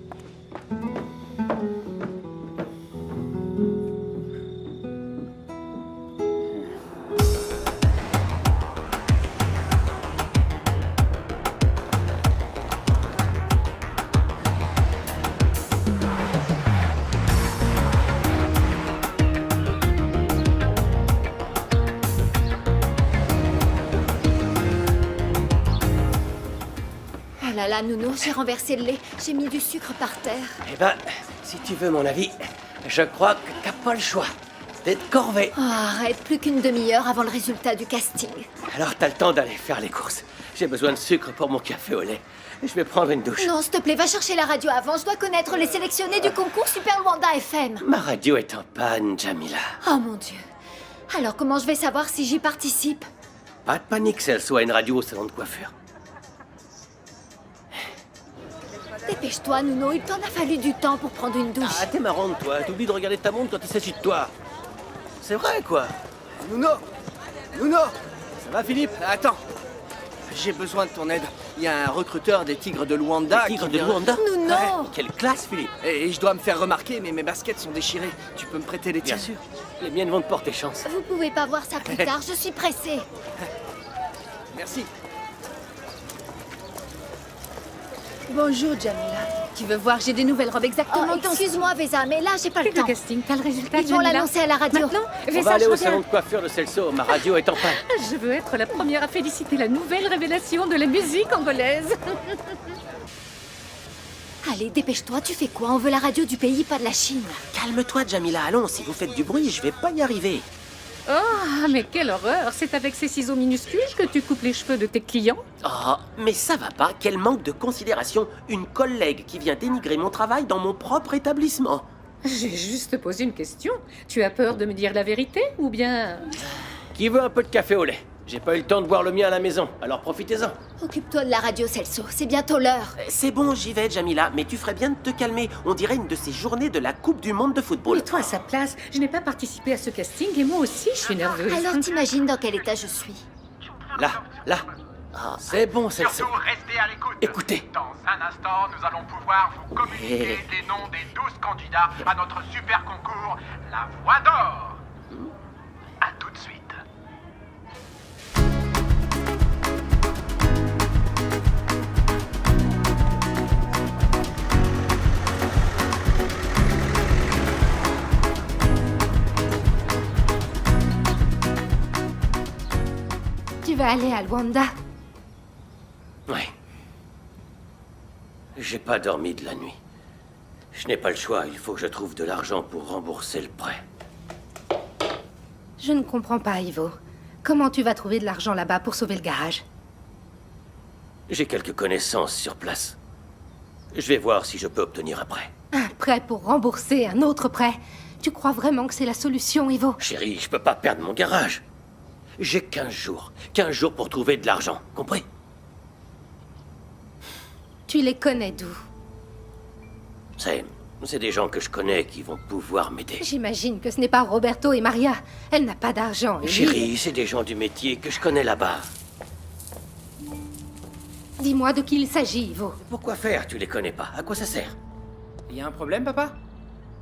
Oh là là, Nounou, j'ai renversé le lait. J'ai mis du sucre par terre. Eh ben, si tu veux mon avis, je crois que t'as pas le choix. D'être corvé. Oh, arrête, plus qu'une demi-heure avant le résultat du casting. Alors t'as le temps d'aller faire les courses. J'ai besoin de sucre pour mon café au lait. Je vais prendre une douche. Non, s'il te plaît, va chercher la radio avant. Je dois connaître les sélectionnés du concours Super Wanda FM. Ma radio est en panne, Jamila. Oh mon Dieu. Alors comment je vais savoir si j'y participe? Pas de panique, si elle soit une radio au salon de coiffure. Dépêche-toi, Nounou, il t'en a fallu du temps pour prendre une douche. Ah, t'es marrante, toi. T'oublies de regarder ta montre quand il s'agit de toi. C'est vrai, quoi. Nuno Nuno Ça va, Philippe? Attends. J'ai besoin de ton aide. Il y a un recruteur des Tigres de Luanda. Tigres de Luanda? Nuno Ouais. Quelle classe, Philippe. Et je dois me faire remarquer, mais mes baskets sont déchirées. Tu peux me prêter les Bien tiennes? sûr. Les miennes vont te porter chance. Vous pouvez pas voir ça plus tard, je suis pressée. Merci. Bonjour, Jamila. Tu veux voir, j'ai des nouvelles robes exactement Oh, excuse-moi, Vesa, mais là, j'ai pas le Le temps. casting, t'as le résultat, Ils vont Jamila. l'annoncer à la radio. Maintenant, On Vesa, va aller je au reviens. salon de coiffure de Celso. Ma radio est en panne. Je veux être la première à féliciter la nouvelle révélation de la musique angolaise. Allez, dépêche-toi, tu fais quoi? On veut la radio du pays, pas de la Chine. Calme-toi, Jamila. Allons, si vous faites du bruit, je vais pas y arriver. Oh, mais quelle horreur! C'est avec ces ciseaux minuscules que tu coupes les cheveux de tes clients? Oh, mais ça va pas. Quel manque de considération. Une collègue qui vient dénigrer mon travail dans mon propre établissement. J'ai juste posé une question. Tu as peur de me dire la vérité ou bien... Qui veut un peu de café au lait? J'ai pas eu le temps de boire le mien à la maison, alors profitez-en. Occupe-toi de la radio, Celso, c'est bientôt l'heure. C'est bon, j'y vais, Jamila, mais tu ferais bien de te calmer. On dirait une de ces journées de la Coupe du Monde de football. Mais toi, à sa place, je n'ai pas participé à ce casting et moi aussi, je suis nerveuse. Alors t'imagines dans quel état je suis? Là. C'est bon, Celso. Surtout, restez à l'écoute. Écoutez. Dans un instant, nous allons pouvoir vous communiquer les noms des 12 candidats à notre super concours, la Voix d'Or. À tout de suite. Tu vas aller à Luanda. Ouais. J'ai pas dormi de la nuit. Je n'ai pas le choix, il faut que je trouve de l'argent pour rembourser le prêt. Je ne comprends pas, Ivo. Comment tu vas trouver de l'argent là-bas pour sauver le garage? J'ai quelques connaissances sur place. Je vais voir si je peux obtenir un prêt. Un prêt pour rembourser un autre prêt? Tu crois vraiment que c'est la solution, Ivo? Chérie, je peux pas perdre mon garage. J'ai 15 jours. 15 jours pour trouver de l'argent, compris? Tu les connais d'où? C'est des gens que je connais qui vont pouvoir m'aider. J'imagine que ce n'est pas Roberto et Maria. Elle n'a pas d'argent. et lui- Chérie, c'est des gens du métier que je connais là-bas. Dis-moi de qui il s'agit, Ivo. Pourquoi faire? Tu les connais pas. À quoi ça sert? Il y a un problème, papa?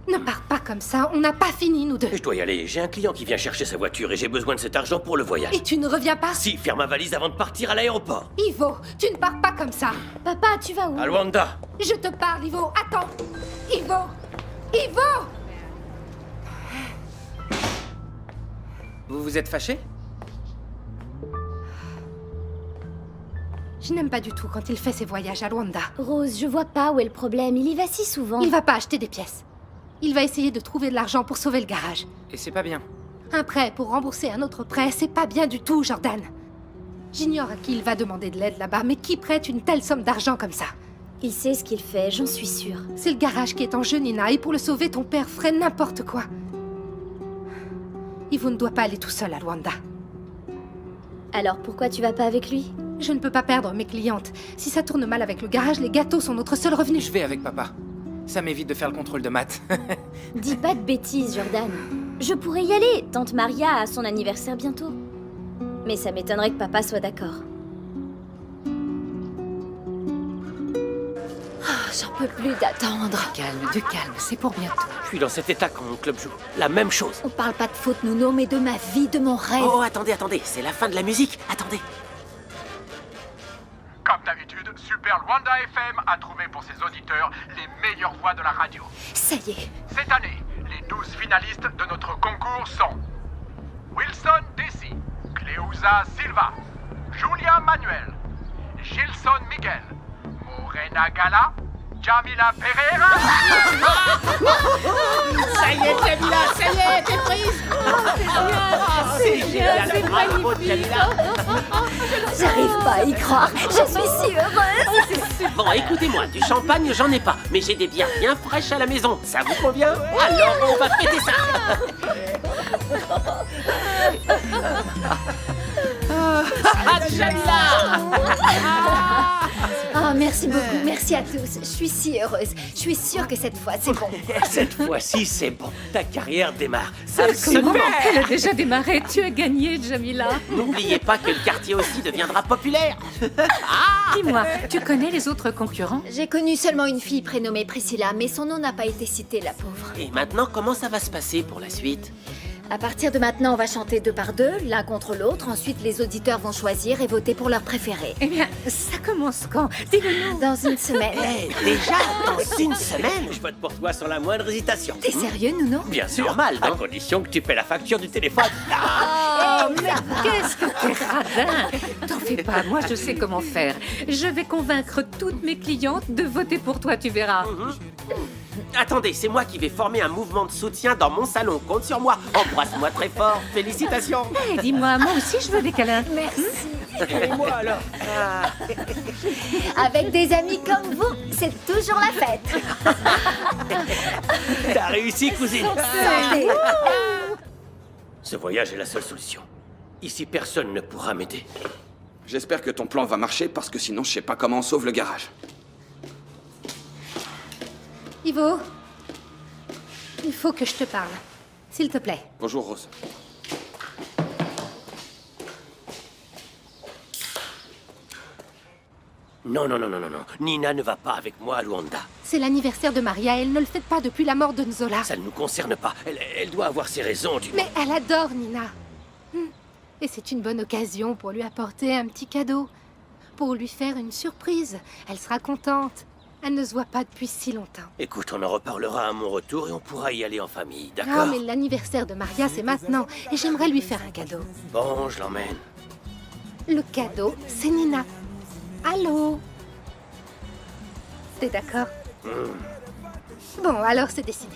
Ne pars pas comme ça, on n'a pas fini, nous deux. Je dois y aller. J'ai un client qui vient chercher sa voiture et j'ai besoin de cet argent pour le voyage. Et tu ne reviens pas? Si, faire ma valise avant de partir à l'aéroport. Ivo, tu ne pars pas comme ça. Papa, tu vas où? À Luanda. Je te parle, Ivo. Attends. Ivo! Ivo! Vous vous êtes fâché? Je n'aime pas du tout quand il fait ses voyages à Luanda. Rose, je vois pas où est le problème. Il y va si souvent. Il va pas acheter des pièces. Il va essayer de trouver de l'argent pour sauver le garage. Et c'est pas bien. Un prêt pour rembourser un autre prêt, c'est pas bien du tout, Jordan. J'ignore à qui il va demander de l'aide là-bas, mais qui prête une telle somme d'argent comme ça? Il sait ce qu'il fait, j'en suis sûre. C'est le garage qui est en jeu, Nina, et pour le sauver, ton père ferait n'importe quoi. Ivo ne doit pas aller tout seul à Luanda. Alors pourquoi tu vas pas avec lui? Je ne peux pas perdre mes clientes. Si ça tourne mal avec le garage, les gâteaux sont notre seul revenu. Je vais avec papa. Ça m'évite de faire le contrôle de maths. Dis pas de bêtises, Jordan. Je pourrais y aller. Tante Maria a son anniversaire bientôt. Mais ça m'étonnerait que papa soit d'accord. J'en peux plus d'attendre. Du calme, c'est pour bientôt. Je suis dans cet état quand mon club joue. La même chose. On parle pas de faute, Nuno, mais de ma vie, de mon rêve. Oh, attendez, c'est la fin de la musique. Attendez. Comme d'habitude, Super Luanda FM a trouvé pour ses auditeurs les meilleures voix de la radio. Ça y est. Cette année, les 12 finalistes de notre concours sont Wilson Desi, Cleusa Silva, Julia Manuel, Gilson Miguel, Morena Gala, Jamila Pereira. Ça y est, Jamila, ça y est, t'es prise. C'est génial, bravo, Jamila. J'arrive pas à y croire. Je suis si heureuse. Bon, écoutez-moi, du champagne, j'en ai pas. Mais j'ai des bières bien fraîches à la maison. Ça vous convient? Alors, on va fêter ça. Jamila! Oh, merci beaucoup. Merci à tous. Je suis si heureuse. Je suis sûre que cette fois, c'est bon. Cette fois-ci, c'est bon. Ta carrière démarre. Comment? Elle a déjà démarré. Tu as gagné, Jamila. N'oubliez pas que le quartier aussi deviendra populaire. Dis-moi, tu connais les autres concurrents? J'ai connu seulement une fille prénommée Priscilla, mais son nom n'a pas été cité, la pauvre. Et maintenant, comment ça va se passer pour la suite? À partir de maintenant, on va chanter 2 par 2, l'un contre l'autre. Ensuite, les auditeurs vont choisir et voter pour leur préféré. Eh bien, ça commence quand? Dis-le-nous. Dans une semaine. Déjà, dans une semaine? Je vote pour toi sans la moindre hésitation. T'es sérieux, Nuno? Bien sûr. Normal, à non? condition que tu paies la facture du téléphone. Oh, mais qu'est-ce que t'es radin! T'en fais pas, moi je sais comment faire. Je vais convaincre toutes mes clientes de voter pour toi, tu verras. Attendez, c'est moi qui vais former un mouvement de soutien dans mon salon. Compte sur moi. Embrasse-moi très fort. Félicitations. Eh, dis-moi, moi aussi je veux des câlins. Merci. Et moi alors? Avec des amis comme vous, c'est toujours la fête. T'as réussi, cousine. Santé. Ce voyage est la seule solution. Ici, personne ne pourra m'aider. J'espère que ton plan va marcher parce que sinon je sais pas comment on sauve le garage. Ivo, il faut que je te parle. S'il te plaît. Bonjour Rose. Non. Nina ne va pas avec moi à Luanda. C'est l'anniversaire de Maria, elle ne le fête pas depuis la mort de Nzola. Ça ne nous concerne pas. Elle doit avoir ses raisons, du Mais elle adore Nina. Et c'est une bonne occasion pour lui apporter un petit cadeau. Pour lui faire une surprise. Elle sera contente. Elle ne se voit pas depuis si longtemps. Écoute, on en reparlera à mon retour et on pourra y aller en famille, d'accord? Ah, mais l'anniversaire de Maria, c'est maintenant. Et j'aimerais lui faire un cadeau. Bon, je l'emmène. Le cadeau, c'est Nina. Allô? T'es d'accord? Bon, alors c'est décidé.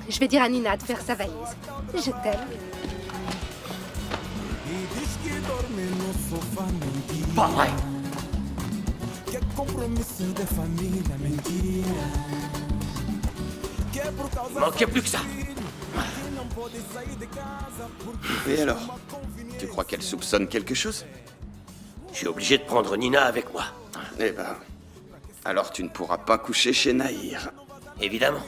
Je vais dire à Nina de faire sa valise. Je t'aime. Pas vrai. Il manquait plus que ça. Et alors? Tu crois qu'elle soupçonne quelque chose? Je suis obligé de prendre Nina avec moi. Eh ben... alors tu ne pourras pas coucher chez Nahir. Évidemment.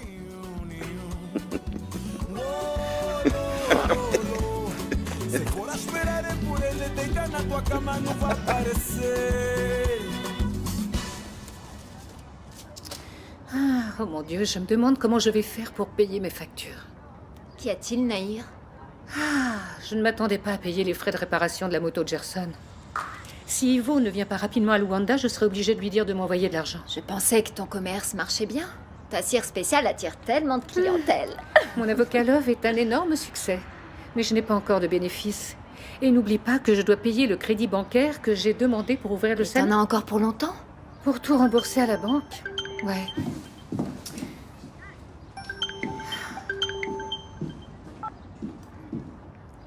Ah, Oh mon Dieu, je me demande comment je vais faire pour payer mes factures. Qu'y a-t-il, Nahir? Ah, je ne m'attendais pas à payer les frais de réparation de la moto de Gerson. Si Ivo ne vient pas rapidement à Luanda, je serai obligée de lui dire de m'envoyer de l'argent. Je pensais que ton commerce marchait bien. Ta cire spéciale attire tellement de clientèle. Mon avocat Love est un énorme succès. Mais je n'ai pas encore de bénéfices. Et n'oublie pas que je dois payer le crédit bancaire que j'ai demandé pour ouvrir le salon. T'en as encore pour longtemps? Pour tout rembourser à la banque. Ouais.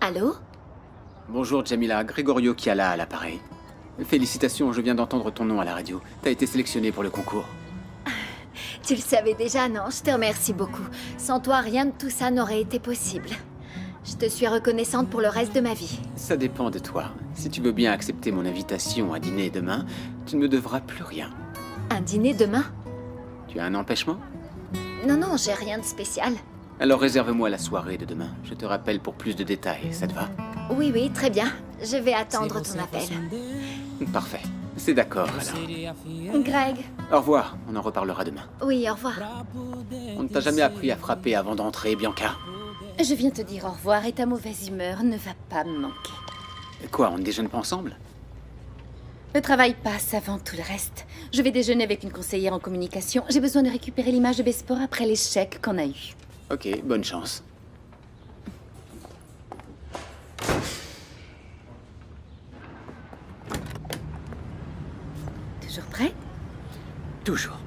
Allô? Bonjour Jamila, Gregorio Chiala à l'appareil. Félicitations, je viens d'entendre ton nom à la radio. T'as été sélectionné pour le concours. Tu le savais déjà, non? Je te remercie beaucoup. Sans toi, rien de tout ça n'aurait été possible. Je te suis reconnaissante pour le reste de ma vie. Ça dépend de toi. Si tu veux bien accepter mon invitation à dîner demain, tu ne me devras plus rien. Un dîner demain? Tu as un empêchement? Non, non, j'ai rien de spécial. Alors réserve-moi la soirée de demain. Je te rappelle pour plus de détails, ça te va? Oui, oui, très bien. Je vais attendre ton appel. Parfait. C'est d'accord alors. Greg? Au revoir, on en reparlera demain. Oui, au revoir. On ne t'a jamais appris à frapper avant d'entrer, Bianca? Je viens te dire au revoir et ta mauvaise humeur ne va pas me manquer. Quoi, on ne déjeune pas ensemble? Le travail passe avant tout le reste. Je vais déjeuner avec une conseillère en communication. J'ai besoin de récupérer l'image de Besport après l'échec qu'on a eu. Ok, bonne chance. Toujours prêt? Toujours.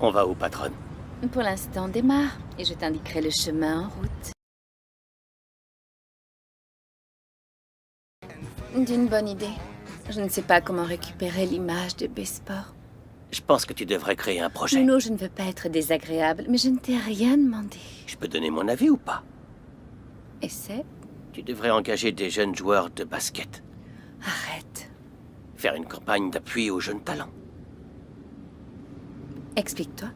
On va où, patronne? Pour l'instant, démarre et je t'indiquerai le chemin en route. D'une bonne idée. Je ne sais pas comment récupérer l'image de Besport. Je pense que tu devrais créer un projet. Nuno, je ne veux pas être désagréable, mais je ne t'ai rien demandé. Je peux donner mon avis ou pas? Essaie. Tu devrais engager des jeunes joueurs de basket. Arrête. Faire une campagne d'appui aux jeunes talents. Explique-toi.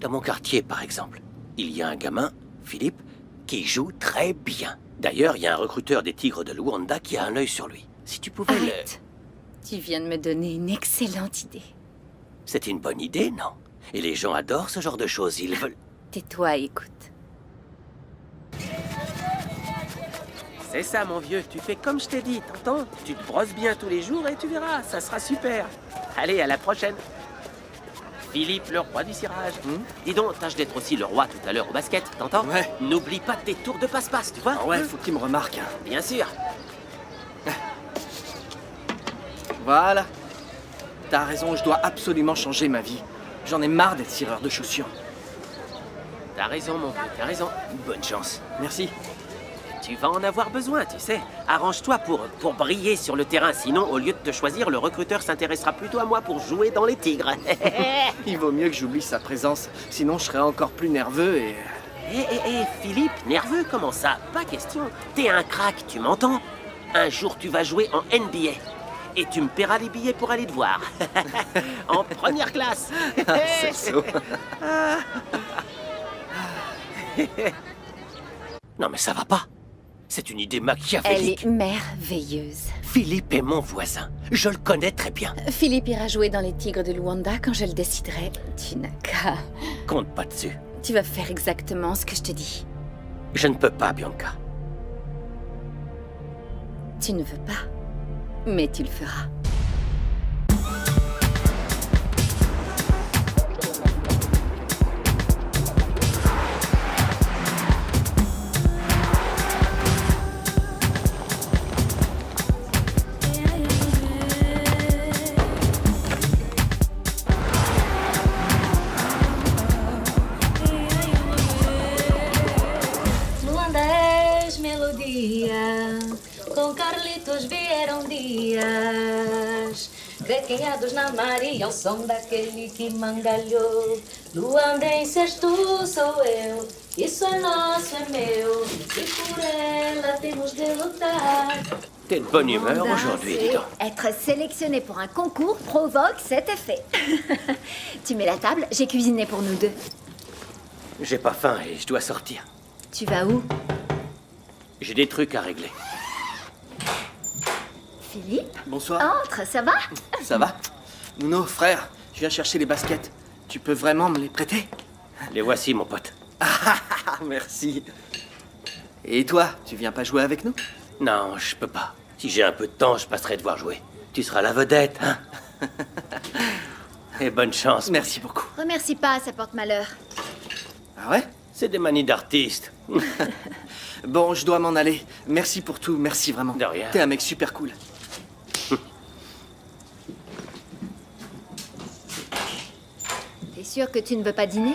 Dans mon quartier, par exemple, il y a un gamin, Philippe, qui joue très bien. D'ailleurs, il y a un recruteur des Tigres de Luanda qui a un œil sur lui. Si tu pouvais Arrête. Tu viens de me donner une excellente idée. C'est une bonne idée, non? Et les gens adorent ce genre de choses, ils veulent... Tais-toi et écoute. C'est ça, mon vieux. Tu fais comme je t'ai dit, t'entends? Tu te brosses bien tous les jours et tu verras, ça sera super. Allez, à la prochaine. Philippe, le roi du cirage. Dis donc, tâche d'être aussi le roi tout à l'heure au basket, t'entends? Ouais. N'oublie pas tes tours de passe-passe, tu vois? Ah ouais, faut qu'il me remarque. Bien sûr. Voilà. T'as raison, je dois absolument changer ma vie. J'en ai marre d'être cireur de chaussures. T'as raison, mon vieux, t'as raison. Bonne chance. Merci. Tu vas en avoir besoin, tu sais. Arrange-toi pour briller sur le terrain, sinon, au lieu de te choisir, le recruteur s'intéressera plutôt à moi pour jouer dans les Tigres. Il vaut mieux que j'oublie sa présence, sinon je serais encore plus nerveux et... Philippe, nerveux, comment ça? Pas question. T'es un crack, tu m'entends? Un jour, tu vas jouer en NBA. Et tu me paieras les billets pour aller te voir. En première classe. C'est saut. Non mais ça va pas. C'est une idée Elle machiavélique. est merveilleuse. Philippe est mon voisin. Je le connais très bien. Philippe ira jouer dans les Tigres de Luanda quand je le déciderai. Tu n'as qu'à... Compte pas dessus. Tu vas faire exactement ce que je te dis. Je ne peux pas, Bianca. Tu ne veux pas, mais tu le feras. Luanda és melodia, com Carlitos vieram dias. Crequenhados na Maria, ao som daquele que mangalhou. Luandense és tu, sou eu, isso é nosso, é meu. E por ela temos de lutar. T'es de bonne humeur Mandat, aujourd'hui, c'est dis donc. être sélectionné pour un concours provoque cet effet. Tu mets la table, j'ai cuisiné pour nous deux. J'ai pas faim et je dois sortir. Tu vas où? J'ai des trucs à régler. Philippe? Bonsoir. Entre, ça va? Ça va? Nuno, frère, je viens chercher les baskets. Tu peux vraiment me les prêter? Les voici, mon pote. Ah, merci. Et toi, tu viens pas jouer avec nous? Non, je peux pas. Si j'ai un peu de temps, je passerai te voir jouer. Tu seras la vedette, hein? Et bonne chance. Merci beaucoup. Remercie pas, ça porte malheur. Ah ouais? C'est des manies d'artiste. Bon, je dois m'en aller. Merci pour tout, merci vraiment. De rien. T'es un mec super cool. T'es sûr que tu ne veux pas dîner?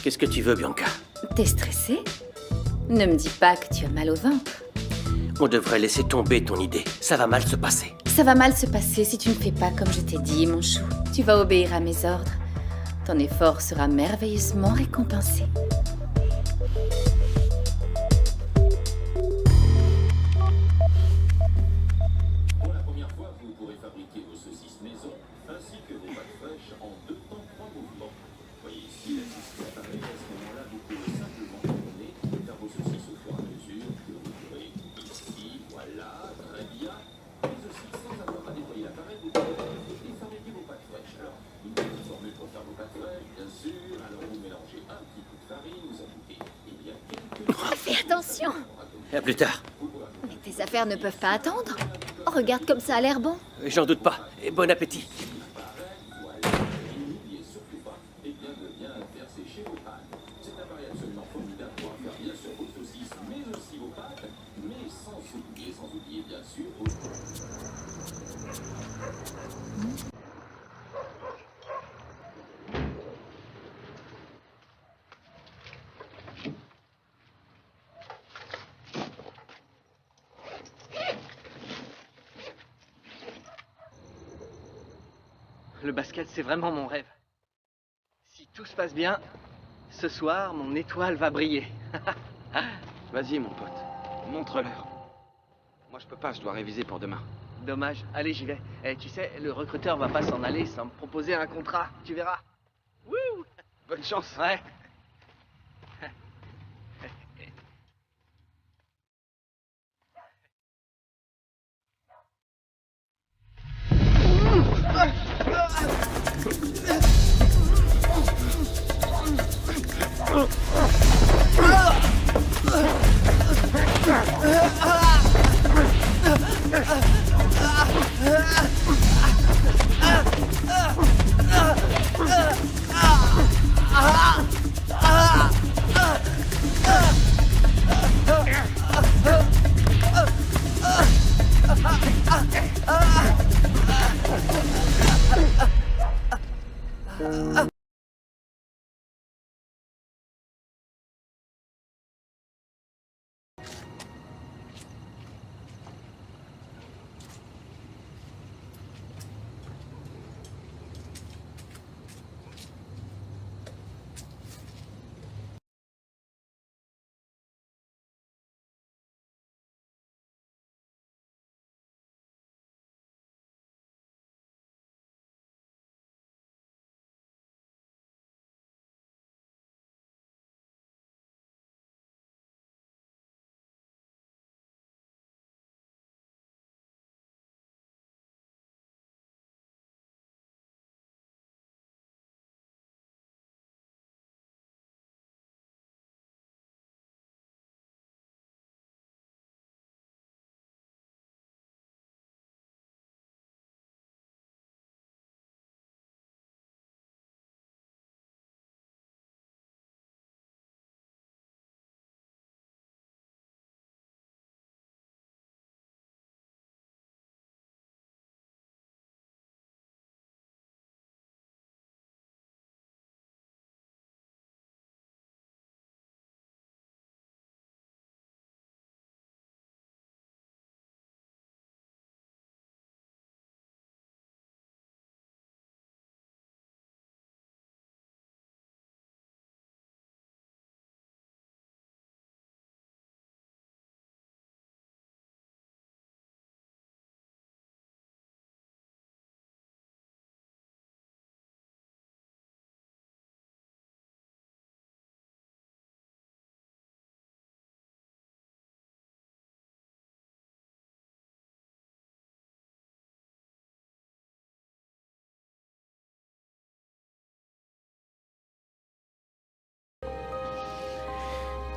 Qu'est-ce que tu veux, Bianca? T'es stressée? Ne me dis pas que tu as mal au ventre. On devrait laisser tomber ton idée. Ça va mal se passer. Ça va mal se passer si tu ne fais pas comme je t'ai dit, mon chou. Tu vas obéir à mes ordres. Ton effort sera merveilleusement récompensé. Pour la première fois, vous pourrez fabriquer vos saucisses maison ainsi que vos pâtes fraîches en 2 temps 3 mouvements. Voyez ici la saucisse apparaît. À ce moment-là, vous pouvez simplement tourner et faire vos saucisses au fur et à mesure que vous pourrez. Ici, voilà, très bien. Mais aussi, sans avoir à nettoyer l'appareil, vous pouvez fabriquer vos pâtes fraîches. Alors, une petite formule pour faire vos pâtes fraîches, bien sûr. Alors, vous mélangez un petit peu de farine, vous ajoutez, eh bien, quelques... Fais attention! À plus tard. Mais tes affaires ne peuvent pas attendre. Oh, regarde comme ça a l'air bon. J'en doute pas. Et bon appétit. N'oubliez surtout pas, eh bien, de bien faire sécher vos pâtes. C'est un appareil absolument formidable pour faire bien sûr vos saucisses, mais aussi vos pâtes, mais sans oublier bien sûr vos... Le basket, c'est vraiment mon rêve. Si tout se passe bien, ce soir, mon étoile va briller. Vas-y, mon pote. Montre-leur. Moi, je peux pas, je dois réviser pour demain. Dommage. Allez, j'y vais. Eh, tu sais, le recruteur va pas s'en aller sans me proposer un contrat. Tu verras. Wouh! Bonne chance. Ouais.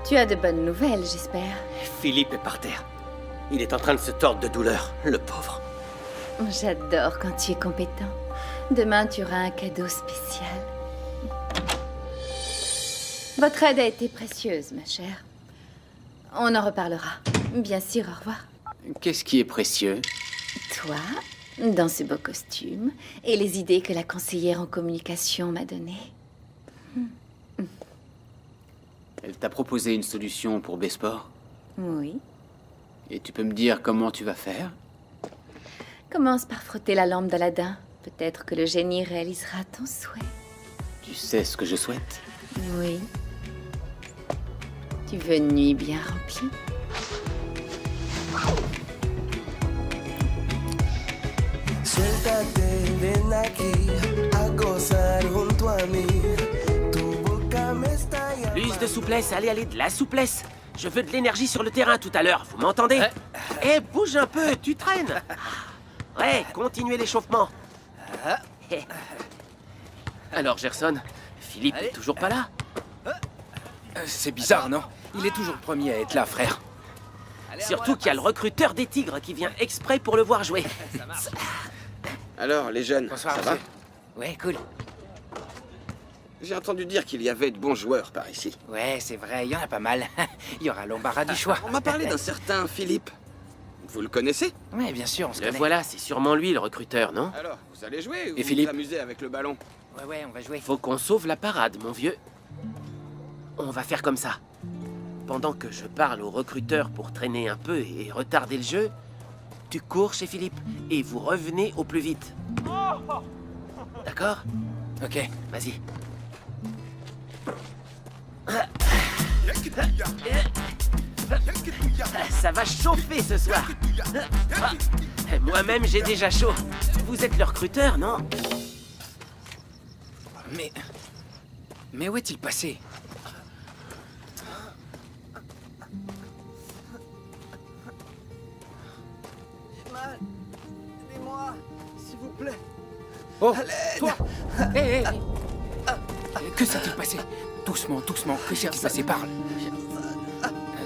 Tu as de bonnes nouvelles, j'espère. Philippe est par terre. Il est en train de se tordre de douleur, le pauvre. J'adore quand tu es compétent. Demain, tu auras un cadeau spécial. Votre aide a été précieuse, ma chère. On en reparlera. Bien sûr, au revoir. Qu'est-ce qui est précieux? Toi, dans ce beau costume, et les idées que la conseillère en communication m'a données. Elle t'a proposé une solution pour Besport? Oui. Et tu peux me dire comment tu vas faire? Commence par frotter la lampe d'Aladin. Peut-être que le génie réalisera ton souhait. Tu sais ce que je souhaite? Oui. Tu veux une nuit bien remplie? Suéltate, ven aquí a gozar junto a mí. Tu boca me está Plus de souplesse, allez, de la souplesse. Je veux de l'énergie sur le terrain tout à l'heure, vous m'entendez? Eh, bouge un peu, tu traînes. Ouais, continuez l'échauffement. Alors, Gerson, Philippe est toujours pas là? C'est bizarre, non? Il est toujours le premier à être là, frère. Surtout qu'il y a le recruteur des Tigres qui vient exprès pour le voir jouer. Alors, les jeunes, Bonsoir, ça va? monsieur. Ouais, cool. J'ai entendu dire qu'il y avait de bons joueurs par ici. Ouais, c'est vrai, il y en a pas mal. Il y aura l'embarras du choix. On m'a parlé d'un certain Philippe. Vous le connaissez? Ouais, bien sûr, on se Le connaît. voilà, c'est sûrement lui le recruteur, non? Alors, vous allez jouer ou Et vous Philippe vous amusez avec le ballon? Ouais, on va jouer. Faut qu'on sauve la parade, mon vieux. On va faire comme ça. Pendant que je parle au recruteur pour traîner un peu et retarder le jeu, tu cours chez Philippe et vous revenez au plus vite. D'accord? Ok. Vas-y. Ça va chauffer ce soir. Moi-même, j'ai déjà chaud. Vous êtes le recruteur, non? Mais où est-il passé? Aidez-moi, s'il vous plaît. Oh, toi! Hé, hé! Que s'est-il passé? Doucement, doucement, que s'est-il passé? Parle.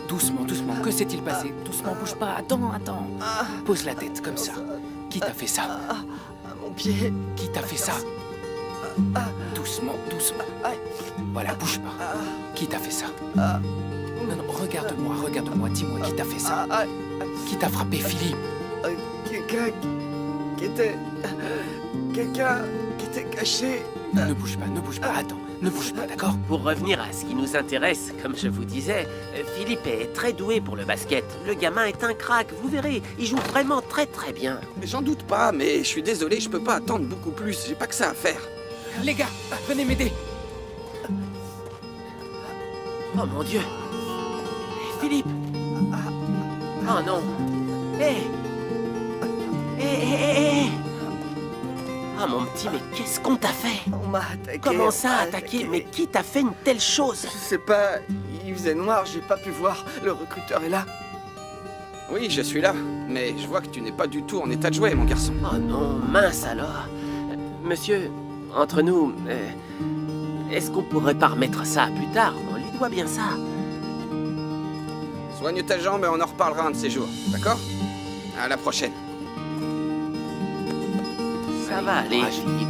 Doucement, doucement, que s'est-il passé? Doucement, bouge pas, attends. Pose la tête, comme ça. Qui t'a fait ça? Mon pied. Qui t'a fait ça? Doucement. Voilà, bouge pas. Qui t'a fait ça? Non, regarde-moi, dis-moi qui t'a fait ça. Qui t'a frappé, Philippe? Quelqu'un qui était caché. Ne bouge pas, attends, ne bouge pas, d'accord? Pour revenir à ce qui nous intéresse, comme je vous disais, Philippe est très doué pour le basket. Le gamin est un crack, vous verrez. Il joue vraiment très très bien. J'en doute pas, mais je suis désolé, je peux pas attendre beaucoup plus. J'ai pas que ça à faire. Les gars, venez m'aider. Oh mon Dieu! Philippe! Oh non! Hé! Ah mon petit, mais qu'est-ce qu'on t'a fait? On m'a attaqué. Comment ça, on m'a attaqué? Mais qui t'a fait une telle chose? Je sais pas, il faisait noir, j'ai pas pu voir. Le recruteur est là. Oui, je suis là, mais je vois que tu n'es pas du tout en état de jouer, mon garçon. Oh non, mince alors! Monsieur, entre nous, est-ce qu'on pourrait pas remettre ça plus tard? On lui doit bien ça. Soigne ta jambe et on en reparlera un de ces jours, d'accord? À la prochaine. Ça va aller, Philippe.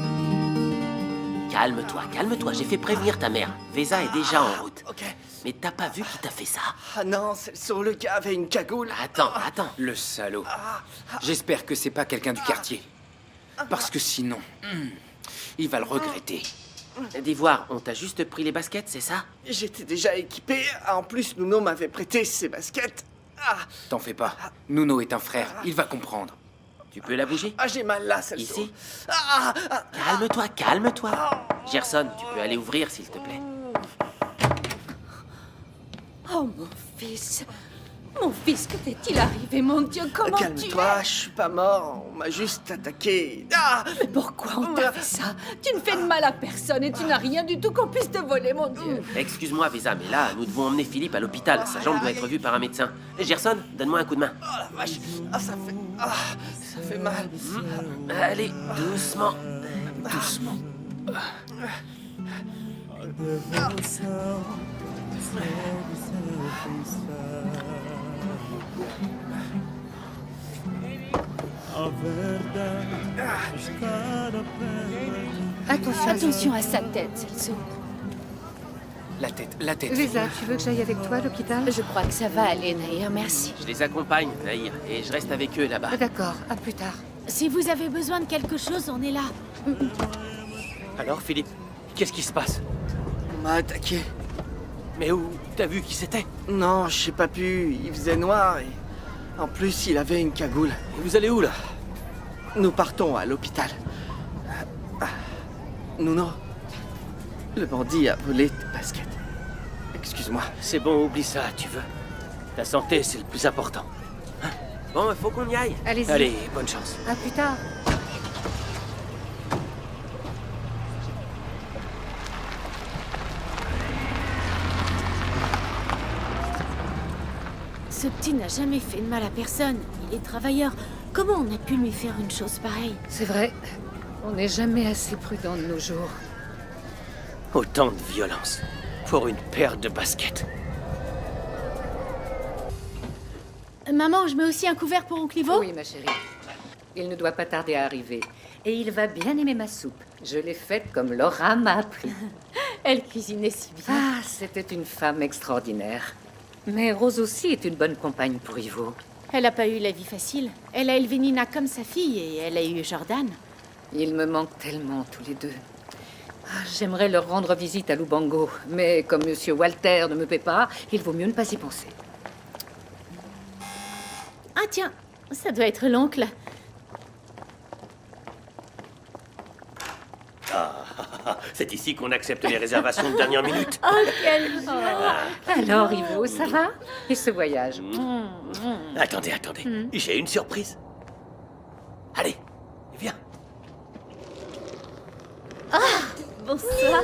Calme-toi, j'ai fait prévenir ta mère. Vesa est déjà en route. Ok. Mais t'as pas vu qui t'a fait ça? Ah non, celle sur le gars avait une cagoule. Attends. Le salaud. J'espère que c'est pas quelqu'un du quartier. Parce que sinon, il va le regretter. D'Ivoire, on t'a juste pris les baskets, c'est ça? J'étais déjà équipé. En plus, Nuno m'avait prêté ses baskets. T'en fais pas. Nuno est un frère, il va comprendre. Tu peux la bouger? Ah, j'ai mal là, celle Ici? Calme-toi. Gerson, tu peux aller ouvrir, s'il te plaît. Oh, mon fils. Mon fils, que t'est-il arrivé, mon Dieu? Comment tu es? Calme-toi, je suis pas mort. On m'a juste attaqué. Mais pourquoi on t'a fait ça? Tu ne fais de mal à personne et tu n'as rien du tout qu'on puisse te voler, mon Dieu. Excuse-moi, Vesa, mais là, nous devons emmener Philippe à l'hôpital. Sa jambe doit être vue par un médecin. Gerson, donne-moi un coup de main. Oh la vache. Ça fait mal. Allez, doucement. Attention à sa tête, Celso. La tête. Lisa, tu veux que j'aille avec toi à l'hôpital? Je crois que ça va aller, Nahir, merci. Je les accompagne, Nahir, et je reste avec eux là-bas. D'accord, à plus tard. Si vous avez besoin de quelque chose, on est là. Alors, Philippe, qu'est-ce qui se passe? On m'a attaqué. Mais où? T'as vu qui c'était? Non, j'ai pas pu. Il faisait noir et... En plus, il avait une cagoule. Et vous allez où, là? Nous partons à l'hôpital. Nuno, le bandit a volé tes baskets. Excuse-moi. C'est bon, oublie ça, tu veux. Ta santé, c'est le plus important. Bon, il faut qu'on y aille. Allez-y. Allez, bonne chance. À plus tard. Ce petit n'a jamais fait de mal à personne. Il est travailleur. Comment on a pu lui faire une chose pareille? C'est vrai. On n'est jamais assez prudent de nos jours. Autant de violence pour une paire de baskets. Maman, je mets aussi un couvert pour Oncle Ivo? Oui, ma chérie. Il ne doit pas tarder à arriver. Et il va bien aimer ma soupe. Je l'ai faite comme Laura m'a appris. Elle cuisinait si bien. Ah, c'était une femme extraordinaire. Mais Rose aussi est une bonne compagne pour Ivo. Elle n'a pas eu la vie facile. Elle a élevé Nina comme sa fille et elle a eu Jordan. Ils me manquent tellement, tous les deux. Ah, j'aimerais leur rendre visite à Lubango. Mais comme Monsieur Walter ne me paie pas, il vaut mieux ne pas y penser. Ah tiens, ça doit être l'oncle. C'est ici qu'on accepte les réservations de dernière minute. Oh, quelle joie! Alors, Ivo, ça va? Et ce voyage? Attendez, j'ai une surprise. Allez, viens. Bonsoir.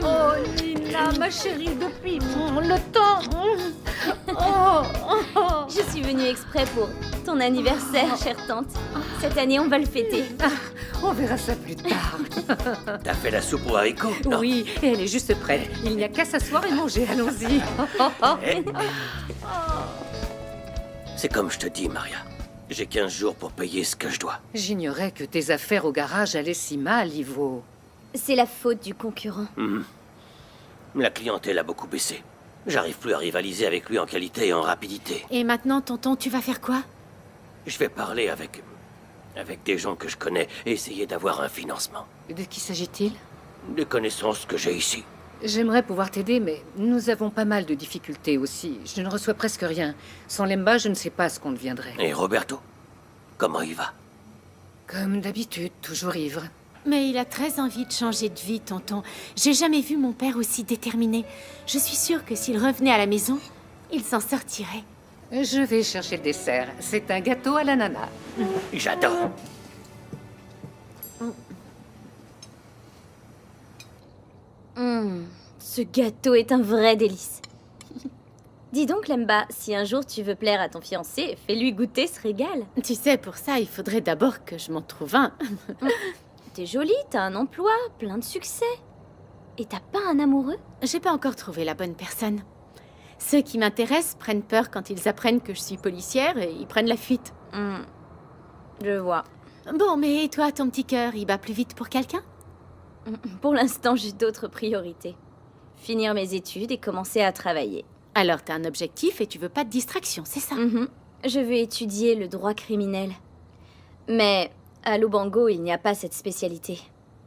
Oh, Nina, ma chérie, depuis le temps. Je suis venue exprès pour ton anniversaire, chère tante. Cette année, on va le fêter. On verra ça plus tard. T'as fait la soupe aux haricots? Non. Oui, et elle est juste prête. Il n'y a qu'à s'asseoir et manger, allons-y. C'est comme je te dis, Maria. J'ai 15 jours pour payer ce que je dois. J'ignorais que tes affaires au garage allaient si mal, Ivo. C'est la faute du concurrent. La clientèle a beaucoup baissé. J'arrive plus à rivaliser avec lui en qualité et en rapidité. Et maintenant, tonton, tu vas faire quoi? Je vais parler avec des gens que je connais et essayer d'avoir un financement. De qui s'agit-il? Des connaissances que j'ai ici. J'aimerais pouvoir t'aider, mais nous avons pas mal de difficultés aussi. Je ne reçois presque rien. Sans Lemba, je ne sais pas ce qu'on deviendrait. Et Roberto? Comment il va? Comme d'habitude, toujours ivre. Mais il a très envie de changer de vie, tonton. J'ai jamais vu mon père aussi déterminé. Je suis sûre que s'il revenait à la maison, il s'en sortirait. Je vais chercher le dessert. C'est un gâteau à l'ananas. J'adore. Ce gâteau est un vrai délice. Dis donc, Lemba, si un jour tu veux plaire à ton fiancé, fais-lui goûter ce régal. Tu sais, pour ça, il faudrait d'abord que je m'en trouve un. T'es jolie, t'as un emploi, plein de succès. Et t'as pas un amoureux? J'ai pas encore trouvé la bonne personne. Ceux qui m'intéressent prennent peur quand ils apprennent que je suis policière et ils prennent la fuite. Je vois. Bon, mais toi, ton petit cœur, il bat plus vite pour quelqu'un? Pour l'instant, j'ai d'autres priorités. Finir mes études et commencer à travailler. Alors, t'as un objectif et tu veux pas de distraction, c'est ça? Je veux étudier le droit criminel. Mais à Lubango, il n'y a pas cette spécialité.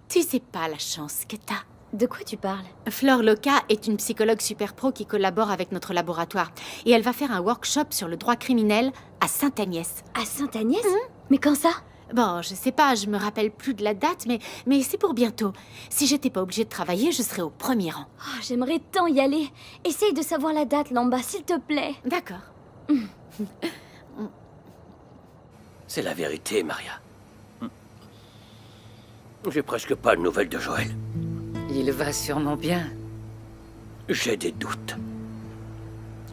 Tu sais pas la chance que t'as. De quoi tu parles? Flore Loca est une psychologue super pro qui collabore avec notre laboratoire. Et elle va faire un workshop sur le droit criminel à Sainte-Agnès. À Sainte-Agnès? Mais quand ça? Bon, je sais pas, je me rappelle plus de la date, mais c'est pour bientôt. Si j'étais pas obligée de travailler, je serais au premier rang. Oh, j'aimerais tant y aller. Essaye de savoir la date, Lamba, s'il te plaît. D'accord. C'est la vérité, Maria. J'ai presque pas de nouvelles de Joël. Il va sûrement bien. J'ai des doutes.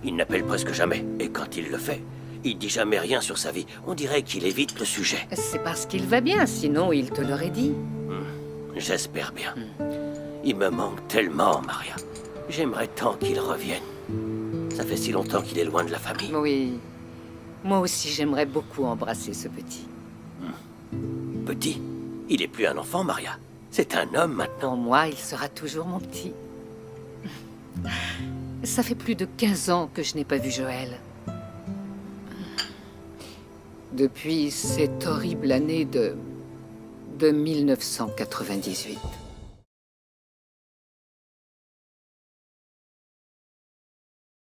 Il n'appelle presque jamais, et quand il le fait, il dit jamais rien sur sa vie. On dirait qu'il évite le sujet. C'est parce qu'il va bien, sinon il te l'aurait dit. J'espère bien. Il me manque tellement, Maria. J'aimerais tant qu'il revienne. Ça fait si longtemps qu'il est loin de la famille. Oui. Moi aussi, j'aimerais beaucoup embrasser ce petit. Petit? Il est plus un enfant, Maria. C'est un homme maintenant. Pour moi, il sera toujours mon petit. Ça fait plus de 15 ans que je n'ai pas vu Joël. Depuis cette horrible année de 1998.